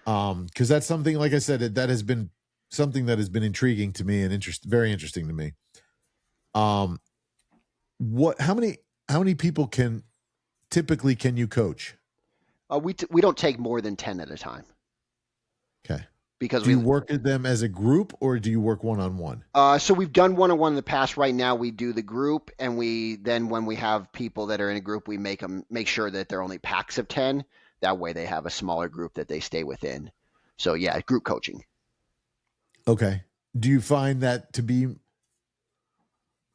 Because that's something, like I said, that has been something that has been intriguing to me and very interesting to me. How many people typically can you coach? We don't take more than 10 at a time. Okay. Because do you work with them as a group or do you work one-on-one? So we've done one-on-one in the past. Right now we do the group, and when we have people that are in a group, we make sure that they're only packs of 10. That way they have a smaller group that they stay within. So yeah, group coaching. Okay. Do you find that to be,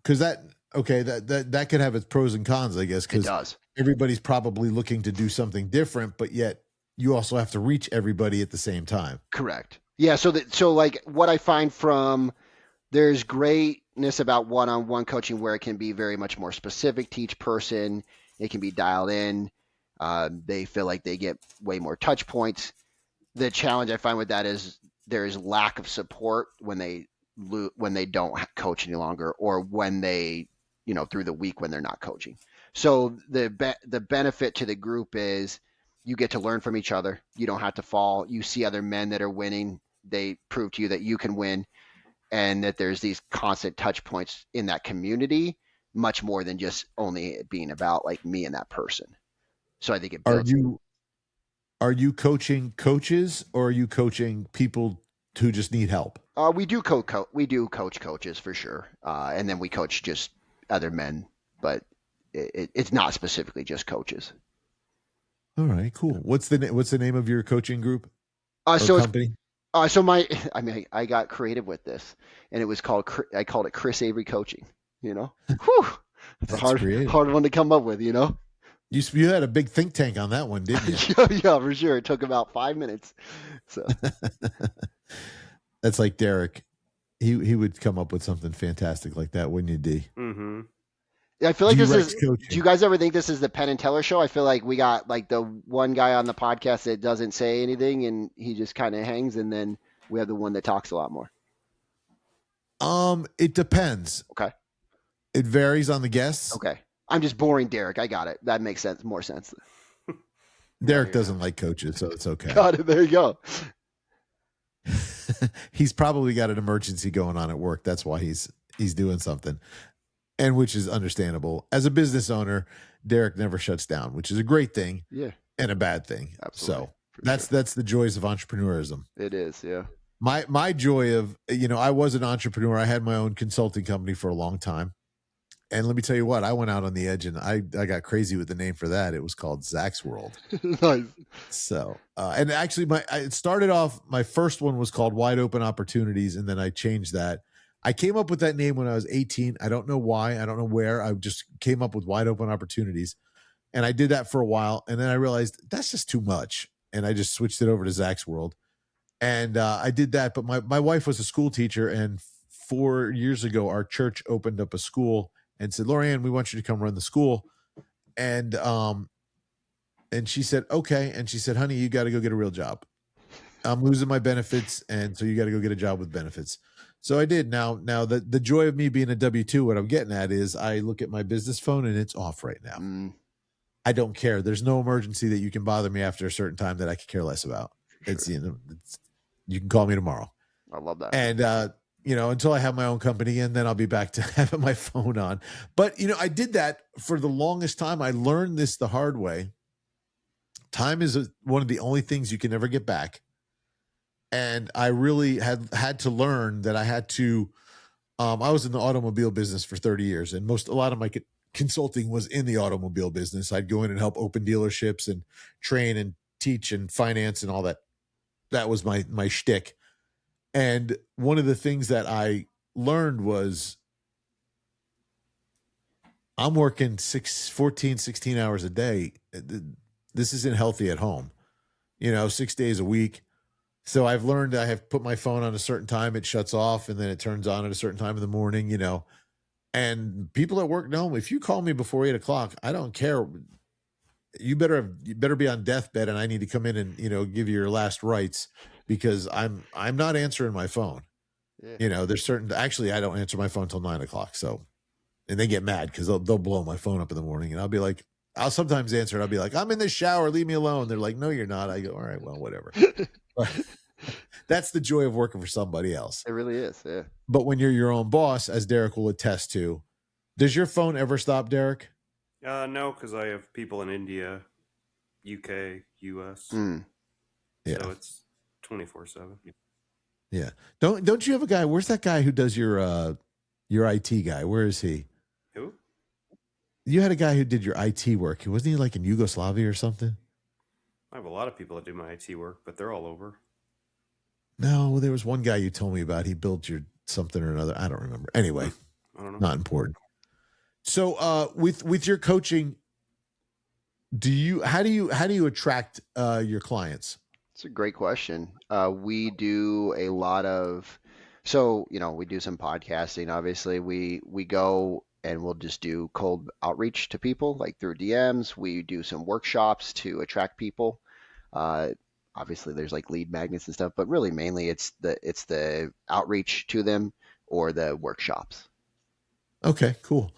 because that could have its pros and cons, I guess, because everybody's probably looking to do something different, but yet you also have to reach everybody at the same time. Correct. Yeah. So like what I find there's greatness about one-on-one coaching where it can be very much more specific to each person. It can be dialed in. They feel like they get way more touch points. The challenge I find with that is there is lack of support when they don't coach any longer, or when they, through the week when they're not coaching. So the benefit to the group is you get to learn from each other. You don't have to fall. You see other men that are winning. They prove to you that you can win, and that there's these constant touch points in that community, much more than just only being about like me and that person. So I think it builds. Are you coaching coaches, or are you coaching people who just need help? We do coach coaches for sure, and then we coach just other men, but it's not specifically just coaches. All right, cool. What's the name of your coaching group? Company? I got creative with this, and it was I called it Chris Avery Coaching. Whew, it's a hard one to come up with. You had a big think tank on that one, didn't you? Yeah, for sure. It took about 5 minutes. So that's like Derek. He would come up with something fantastic like that, wouldn't you, D? Mm-hmm. Yeah, I feel like this is. Coaching. Do you guys ever think this is the Penn and Teller show? I feel like we got like the one guy on the podcast that doesn't say anything and he just kind of hangs, and then we have the one that talks a lot more. It depends. Okay. It varies on the guests. Okay. I'm just boring Derek. I got it. That makes sense. More sense. Derek doesn't like coaches, so it's okay. Got it. There you go. He's probably got an emergency going on at work. That's why he's doing something, and which is understandable. As a business owner, Derek never shuts down, which is a great thing, and a bad thing. Absolutely. So that's the joys of entrepreneurism. It is, yeah. My joy of, I was an entrepreneur. I had my own consulting company for a long time. And let me tell you what, I went out on the edge and I got crazy with the name for that. It was called Zak's World. Nice. So, and actually it started off, my first one was called Wide Open Opportunities. And then I changed that. I came up with that name when I was 18. I don't know why. I don't know where. I just came up with Wide Open Opportunities. And I did that for a while. And then I realized that's just too much. And I just switched it over to Zak's World. And I did that. But my wife was a school teacher. And 4 years ago, our church opened up a school and said, Lorianne, we want you to come run the school. And she said, okay. And she said, honey, you got to go get a real job. I'm losing my benefits. And so you got to go get a job with benefits. So I did. Now the joy of me being a W-2, what I'm getting at is I look at my business phone and it's off right now. I don't care. There's no emergency that you can bother me after a certain time that I could care less about. Sure. You can call me tomorrow. I love that. And, until I have my own company, and then I'll be back to having my phone on. But, I did that for the longest time. I learned this the hard way. Time is one of the only things you can never get back. And I really had to learn that I had to, I was in the automobile business for 30 years, and a lot of my consulting was in the automobile business. I'd go in and help open dealerships and train and teach and finance and all that. That was my shtick. And one of the things that I learned was I'm working 14, 16 hours a day. This isn't healthy at home, 6 days a week. So I've learned I have put my phone on a certain time. It shuts off and then it turns on at a certain time in the morning, and people at work know, if you call me before 8 o'clock, I don't care. You better be on deathbed and I need to come in and, give you your last rites, because I'm not answering my phone. Yeah. There's actually, I don't answer my phone till 9 o'clock. So, and they get mad because they'll blow my phone up in the morning, and I'll be like, I'll sometimes answer it. I'll be like, I'm in the shower, leave me alone. They're like, no, you're not. I go, all right, well, whatever. That's the joy of working for somebody else. It really is. Yeah. But when you're your own boss, as Derek will attest to, does your phone ever stop, Derek? No, because I have people in India, UK, US. Yeah. So it's 24/7. Yeah. Don't you have a guy? Where's that guy who does your IT guy? Where is he? Who? You had a guy who did your IT work. Wasn't he like in Yugoslavia or something? I have a lot of people that do my IT work, but they're all over. No, there was one guy you told me about. He built your something or another. I don't remember. Anyway, I don't know. Not important. So, with your coaching, how do you attract your clients? It's a great question. We do a lot of, we do some podcasting. Obviously, we go and we'll just do cold outreach to people, like through DMs. We do some workshops to attract people. Obviously, there's like lead magnets and stuff, but really mainly it's the outreach to them or the workshops. Okay, cool.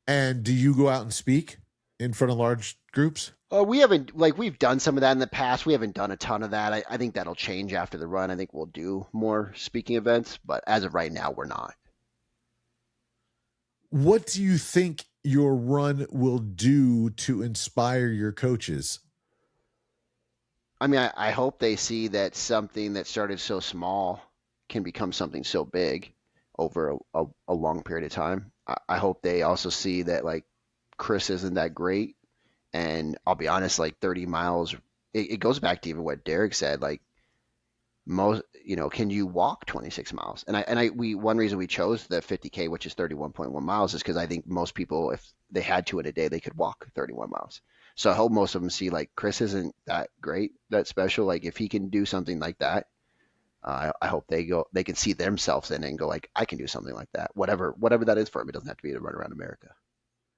And do you go out and speak in front of large groups? We haven't, we've done some of that in the past. We haven't done a ton of that. I think that'll change after the run. I think we'll do more speaking events, but as of right now, we're not. What do you think your run will do to inspire your coaches? I mean, I hope they see that something that started so small can become something so big over a long period of time. I hope they also see that Chris isn't that great. And I'll be honest, 30 miles, it goes back to even what Derek said, can you walk 26 miles? One reason we chose the 50K, which is 31.1 miles, is because I think most people, if they had to in a day, they could walk 31 miles. So I hope most of them see Chris isn't that great, that special. If he can do something like that, I hope they can see themselves in it and go I can do something like that. Whatever that is for him. It doesn't have to be to run around America.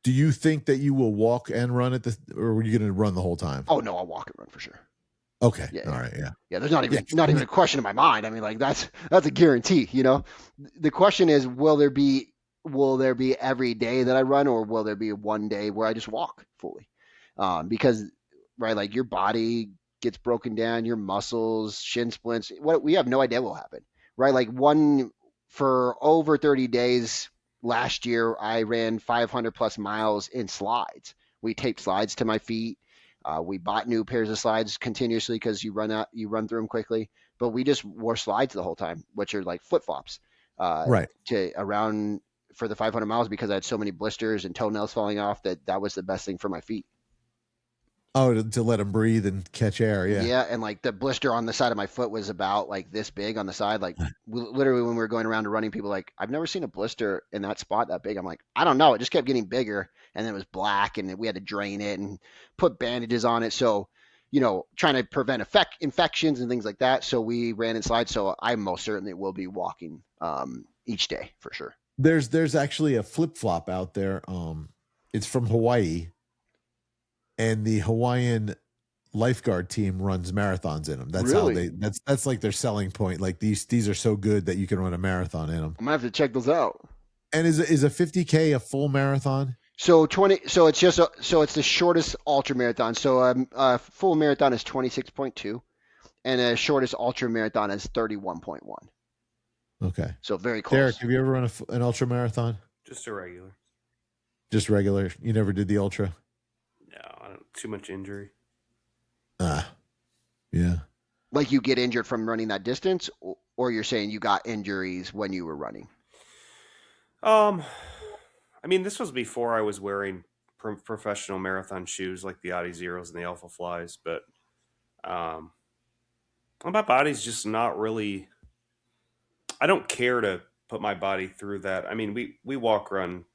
Do you think that you will walk and run or are you going to run the whole time? Oh no, I'll walk and run for sure. Okay. Yeah, all right. Yeah. Yeah. There's not even a question in my mind. I mean, that's a guarantee. The question is, will there be every day that I run, or will there be one day where I just walk fully? Because right, your body gets broken down, your muscles, shin splints. We have no idea what will happen. Right, for over 30 days. Last year, I ran 500 plus miles in slides. We taped slides to my feet. We bought new pairs of slides continuously because you run through them quickly. But we just wore slides the whole time, which are like flip flops, right, to around for the 500 miles because I had so many blisters and toenails falling off that was the best thing for my feet. Oh, to let them breathe and catch air. Yeah. Yeah, and like the blister on the side of my foot was about like this big on the side. Like literally when we were going around to running, people like, I've never seen a blister in that spot that big. I'm like, I don't know. It just kept getting bigger, and then it was black, and we had to drain it and put bandages on it. So, trying to prevent infections and things like that. So we ran in slides. So I most certainly will be walking each day for sure. There's actually a flip flop out there. It's from Hawaii, and the Hawaiian lifeguard team runs marathons in them. That's Really? how that's like their selling point. Like these are so good that you can run a marathon in them. I'm gonna have to check those out. And is a 50K a full marathon? So it's the shortest ultra marathon. So a full marathon is 26.2, and the shortest ultra marathon is 31.1. Okay. So very close. Derek, have you ever run an ultra marathon? Just a regular. Just regular. You never did the ultra? No, too much injury. Yeah. Like you get injured from running that distance, or you're saying you got injuries when you were running? I mean, this was before I was wearing professional marathon shoes like the Audi Zeros and the Alpha Flies, but my body's just not really. I don't care to put my body through that. I mean, we run.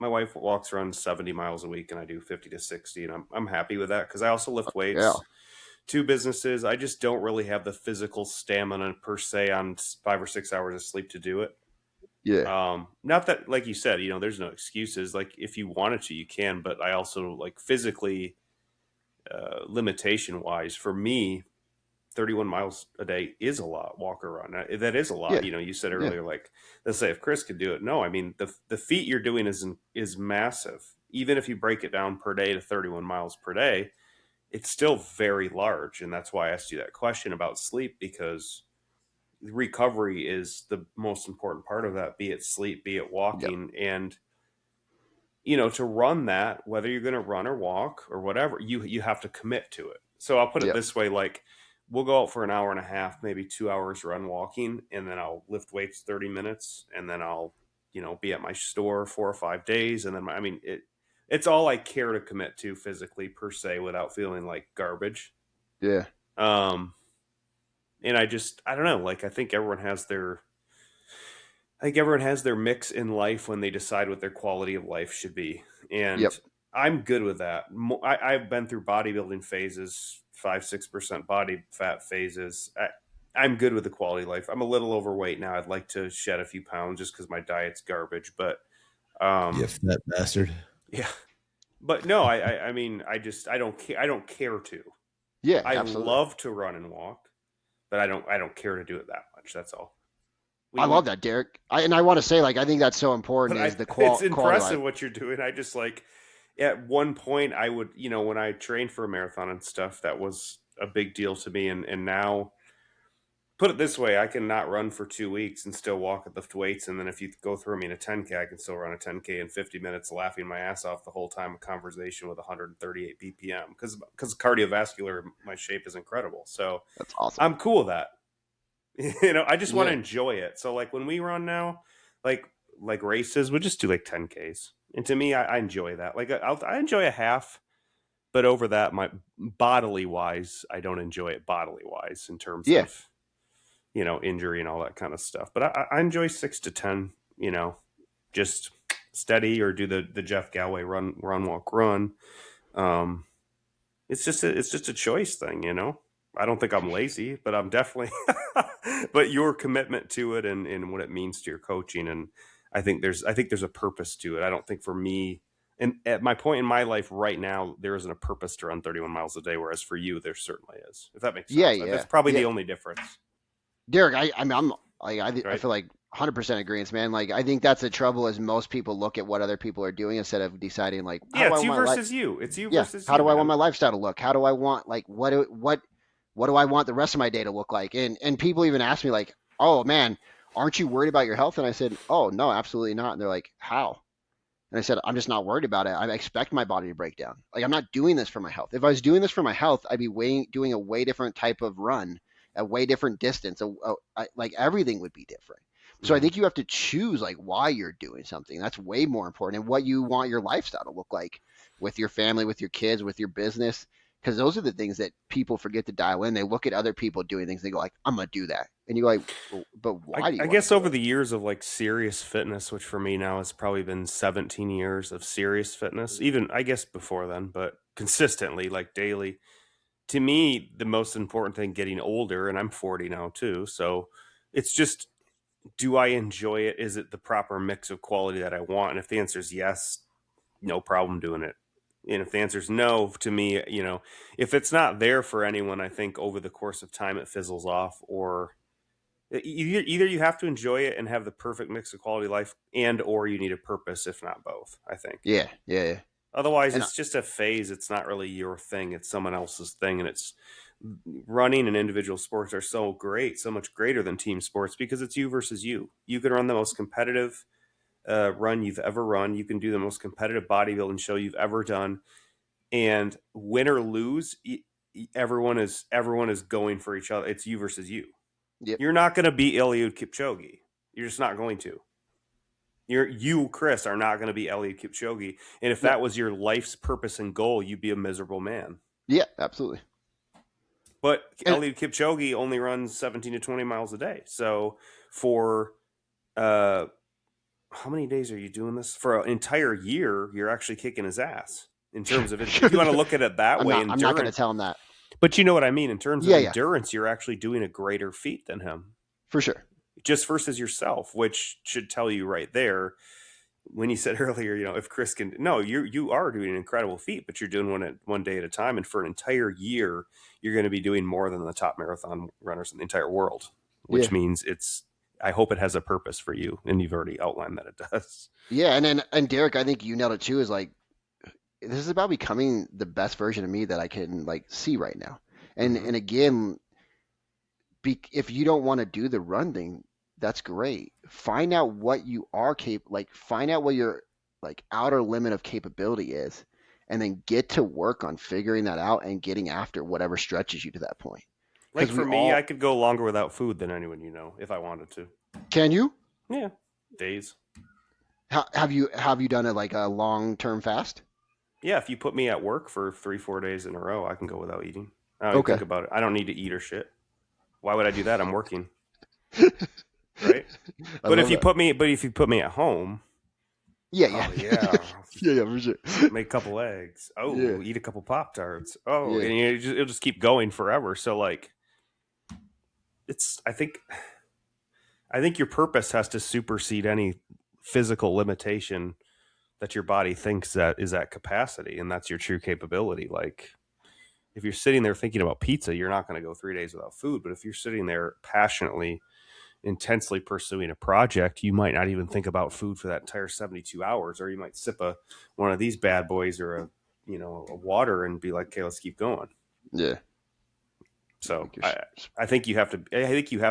My wife runs 70 miles a week, and I do 50 to 60, and I'm happy with that because I also lift weights. Yeah. 2 businesses. I just don't really have the physical stamina per se on 5 or 6 hours of sleep to do it. Yeah. Not that, like you said, there's no excuses. Like if you wanted to, you can, but I also like physically, limitation wise for me, 31 miles a day is a lot. Walk or run. That is a lot. Yeah. You said earlier, like, let's say if Chris could do it. No, I mean, the feat you're doing is massive. Even if you break it down per day to 31 miles per day, it's still very large. And that's why I asked you that question about sleep, because recovery is the most important part of that, be it sleep, be it walking. Yep. And, to run that, whether you're going to run or walk or whatever, you have to commit to it. So I'll put it this way, like we'll go out for an hour and a half, maybe 2 hours run walking, and then I'll lift weights 30 minutes. And then I'll, be at my store 4 or 5 days. And then, it's all I care to commit to physically per se without feeling like garbage. Yeah. And I don't know, like, I think everyone has their mix in life when they decide what their quality of life should be. And I'm good with that. I've been through bodybuilding phases, 5-6% body fat phases. I'm good with the quality of life. I'm a little overweight now. I'd like to shed a few pounds just because my diet's garbage, but you fat bastard. Yeah. But no, I mean, I don't care to. Yeah. I absolutely. love to run and walk, but I don't care to do it that much. That's all. I love that, Derek. I want to say, like, I think that's so important is the quality. It's impressive what you're doing. I just like, at one point I would, when I trained for a marathon and stuff, that was a big deal to me. And now, put it this way, I can not run for 2 weeks and still walk and lift weights. And then if you go through me in a 10K, I can still run a 10K in 50 minutes, laughing my ass off the whole time, a conversation with 138 BPM because cardiovascular, my shape is incredible. So that's awesome. I'm cool with that. I just want to enjoy it. So like when we run now, like races, we'll just do like 10Ks. And to me, I enjoy that. Like I enjoy a half, but over that, my bodily wise, I don't enjoy it bodily wise in terms of, injury and all that kind of stuff. But I enjoy 6 to 10, just steady, or do the Jeff Galway run, walk, run. It's just a choice thing, I don't think I'm lazy, but I'm definitely, but your commitment to it and what it means to your coaching. And I think there's a purpose to it. I don't think for me, and at my point in my life right now, there isn't a purpose to run 31 miles a day. Whereas for you, there certainly is, if that makes sense. Yeah. That's probably the only difference. Derek, I feel like 100% agreement, man. Like, I think that's the trouble is most people look at what other people are doing instead of deciding like, it's you versus you. It's you versus you. How do I want my lifestyle to look? How do I want, like, what do I want the rest of my day to look like? And people even ask me like, oh man, aren't you worried about your health? And I said, oh no, absolutely not. And they're like, how? And I said, I'm just not worried about it. I expect my body to break down. Like, I'm not doing this for my health. If I was doing this for my health, I'd be doing a way different type of run, a way different distance. Like everything would be different. So I think you have to choose like why you're doing something. That's way more important, and what you want your lifestyle to look like with your family, with your kids, with your business. Because those are the things that people forget to dial in. They look at other people doing things. They go like, "I'm gonna do that," and you're like, well, "But why do you?" I guess over the years of like serious fitness, which for me now has probably been 17 years of serious fitness, even I guess before then, but consistently, like daily. To me, the most important thing getting older, and I'm 40 now too, so it's just, do I enjoy it? Is it the proper mix of quality that I want? And if the answer is yes, no problem doing it. And if the answer is no, to me, if it's not there for anyone, I think over the course of time it fizzles off, or either you have to enjoy it and have the perfect mix of quality of life, or you need a purpose, if not both, I think. Yeah. Otherwise, it's just a phase. It's not really your thing. It's someone else's thing. And it's running and individual sports are so great, so much greater than team sports, because it's you versus you. You can run the most competitive run you've ever run. You can do the most competitive bodybuilding show you've ever done. And win or lose, everyone is going for each other. It's you versus you. Yep. You're not going to beat Eliud Kipchoge. You're just not going to. You, Chris, are not going to be Eliud Kipchoge. And if that was your life's purpose and goal, you'd be a miserable man. Yeah, absolutely. But Eliud Kipchoge only runs 17 to 20 miles a day. So for how many days are you doing this? For an entire year, you're actually kicking his ass. In terms of it, if you want to look at it that way, I'm not going to tell him that. But you know what I mean? In terms of endurance, you're actually doing a greater feat than him. For sure. Just versus yourself, which should tell you right there, when you said earlier, if Chris can, no, you are doing an incredible feat, but you're doing one day at a time. And for an entire year, you're going to be doing more than the top marathon runners in the entire world, which means I hope it has a purpose for you. And you've already outlined that it does. Yeah. And Derek, I think you nailed it too, is like, this is about becoming the best version of me that I can like see right now. And and again, if you don't want to do the run thing, that's great. Find out what you are find out what your like outer limit of capability is, and then get to work on figuring that out and getting after whatever stretches you to that point. Like for me, I could go longer without food than anyone if I wanted to. Can you? Yeah, days. Have you done it like a long-term fast? Yeah, if you put me at work for 3-4 days in a row, I can go without eating. I don't think about it. I don't need to eat or shit. Why would I do that? I'm working. Right? But if you put me at home, yeah, for sure. Make a couple eggs. Eat a couple Pop-Tarts. And it'll just keep going forever. So like, I think your purpose has to supersede any physical limitation that your body thinks that is at capacity, and that's your true capability. Like, if you're sitting there thinking about pizza, you're not going to go 3 days without food. But if you're sitting there passionately, intensely pursuing a project, you might not even think about food for that entire 72 hours, or you might sip one of these bad boys or a water and be like, okay, let's keep going. Yeah. So I think you have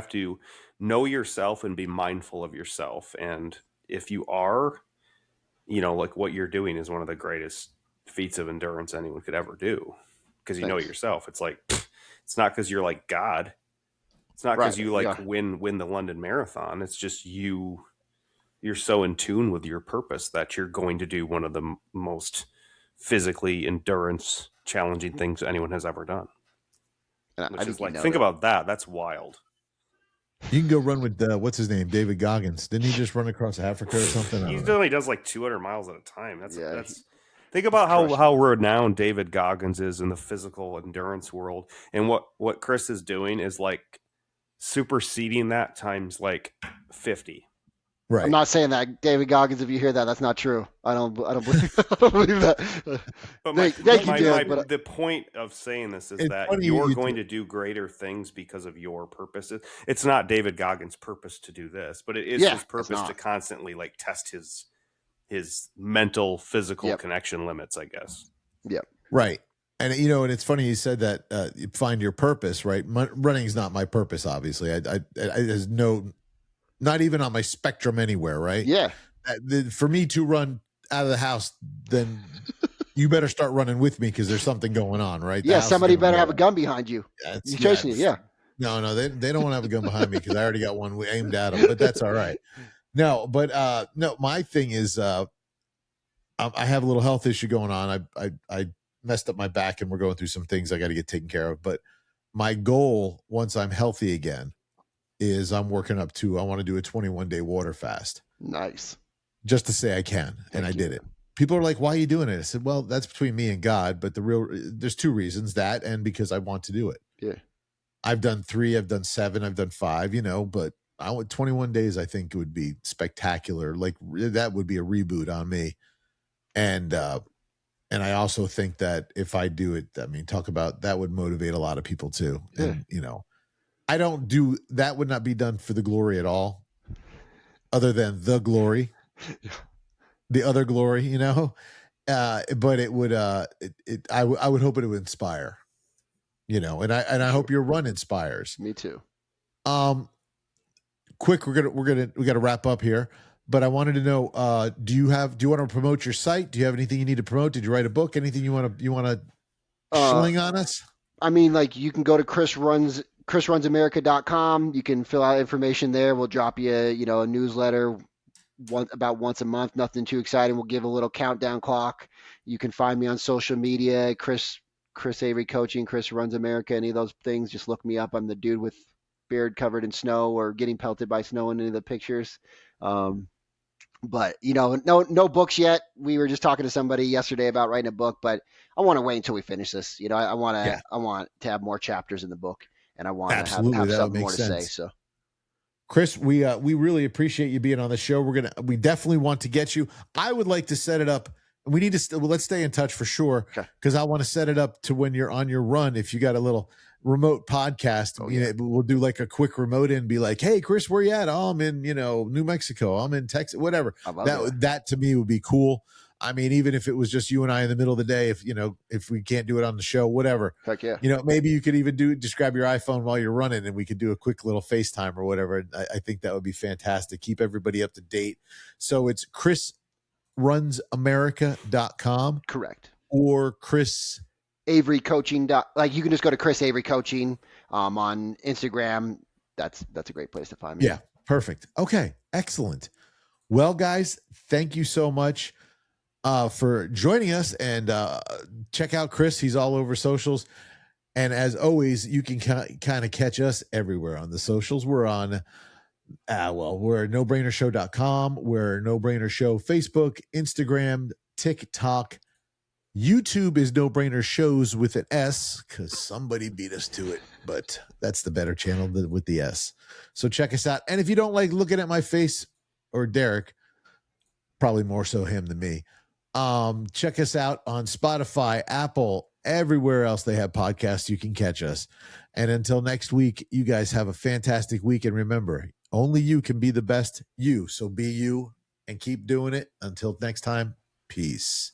to know yourself and be mindful of yourself. And if you are, like what you're doing is one of the greatest feats of endurance anyone could ever do, because you know it yourself. It's like, it's not because you're like God. It's not because you win the London Marathon. It's just you're so in tune with your purpose that you're going to do one of the most physically endurance challenging things anyone has ever done. Which is like, think about that. That's wild. You can go run with what's his name, David Goggins. Didn't he just run across Africa or something? He only does like 200 miles at a time. Think about how renowned David Goggins is in the physical endurance world, and what Chris is doing is like superseding that times like 50. Right. I'm not saying that, David Goggins. If you hear that, that's not true. I don't believe that. But the point of saying this is that you're going to do greater things because of your purpose. It's not David Goggins' purpose to do this, but it is his purpose to constantly like test his mental, physical connection limits, I guess. Yep. Right. And, and it's funny you said that you find your purpose, right? Running is not my purpose, obviously. There's not even on my spectrum anywhere, right? Yeah. For me to run out of the house, then you better start running with me because there's something going on, right? Yeah, somebody better have a gun behind you. You're chasing you, yeah. No, they don't want to have a gun behind me because I already got one aimed at them, but that's all right. No, but no, my thing is I have a little health issue going on. I messed up my back and we're going through some things I got to get taken care of. But my goal, once I'm healthy again, is I want to do a 21-day water fast. Nice. Just to say I can. And I did it. People are like, why are you doing it? I said, well, that's between me and God. But there's two reasons, that and because I want to do it. Yeah. I've done 3, I've done 7, I've done 5, but 21 days, I think it would be spectacular. Like that would be a reboot on me. And I also think that if I do it, I mean, talk about that would motivate a lot of people too. Yeah. And, I don't do that, would not be done for the glory at all, other than the glory, the other glory, but it would, I would hope it would inspire, and I hope your run inspires. Me too. Quick, we got to wrap up here, but I wanted to know, do you want to promote your site? Do you have anything you need to promote? Did you write a book? Anything you want to sling on us? I mean, like you can go to chrisrunsamerica.com. You can fill out information there. We'll drop you, a newsletter about once a month. Nothing too exciting. We'll give a little countdown clock. You can find me on social media, Chris Avery Coaching, Chris Runs America, any of those things. Just look me up. I'm the dude with beard covered in snow or getting pelted by snow in any of the pictures. But no books yet. We were just talking to somebody yesterday about writing a book, but I want to wait until we finish this. I want to have more chapters in the book, and I want to have something more to say. So, Chris, we really appreciate you being on the show. We definitely want to get you. I would like to set it up. We need to let's stay in touch for sure, because I want to set it up to when you're on your run. If you got a little remote podcast, we'll do like a quick remote in, be like, hey, Chris, where you at? Oh, I'm in New Mexico. I'm in Texas. Whatever. That to me would be cool. I mean, even if it was just you and I in the middle of the day, if we can't do it on the show, whatever. Heck yeah. Maybe you could even just grab your iPhone while you're running and we could do a quick little FaceTime or whatever. I think that would be fantastic. Keep everybody up to date. So it's chrisrunsamerica.com. Correct. Or Chris Avery Coaching. Like you can just go to Chris Avery Coaching on Instagram. That's a great place to find me. Yeah. Perfect. Okay. Excellent. Well, guys, thank you so much for joining us, and check out Chris. He's all over socials. And as always, you can kind of catch us everywhere on the socials. We're on, we're nobrainershow.com. We're No Brainer Show, Facebook, Instagram, TikTok. YouTube is No Brainer Shows with an S, because somebody beat us to it, but that's the better channel with the S. So check us out. And if you don't like looking at my face or Derek, probably more so him than me, check us out on Spotify, Apple, everywhere else they have podcasts. You can catch us. And until next week, you guys have a fantastic week. And remember, only you can be the best you. So be you and keep doing it. Until next time, peace.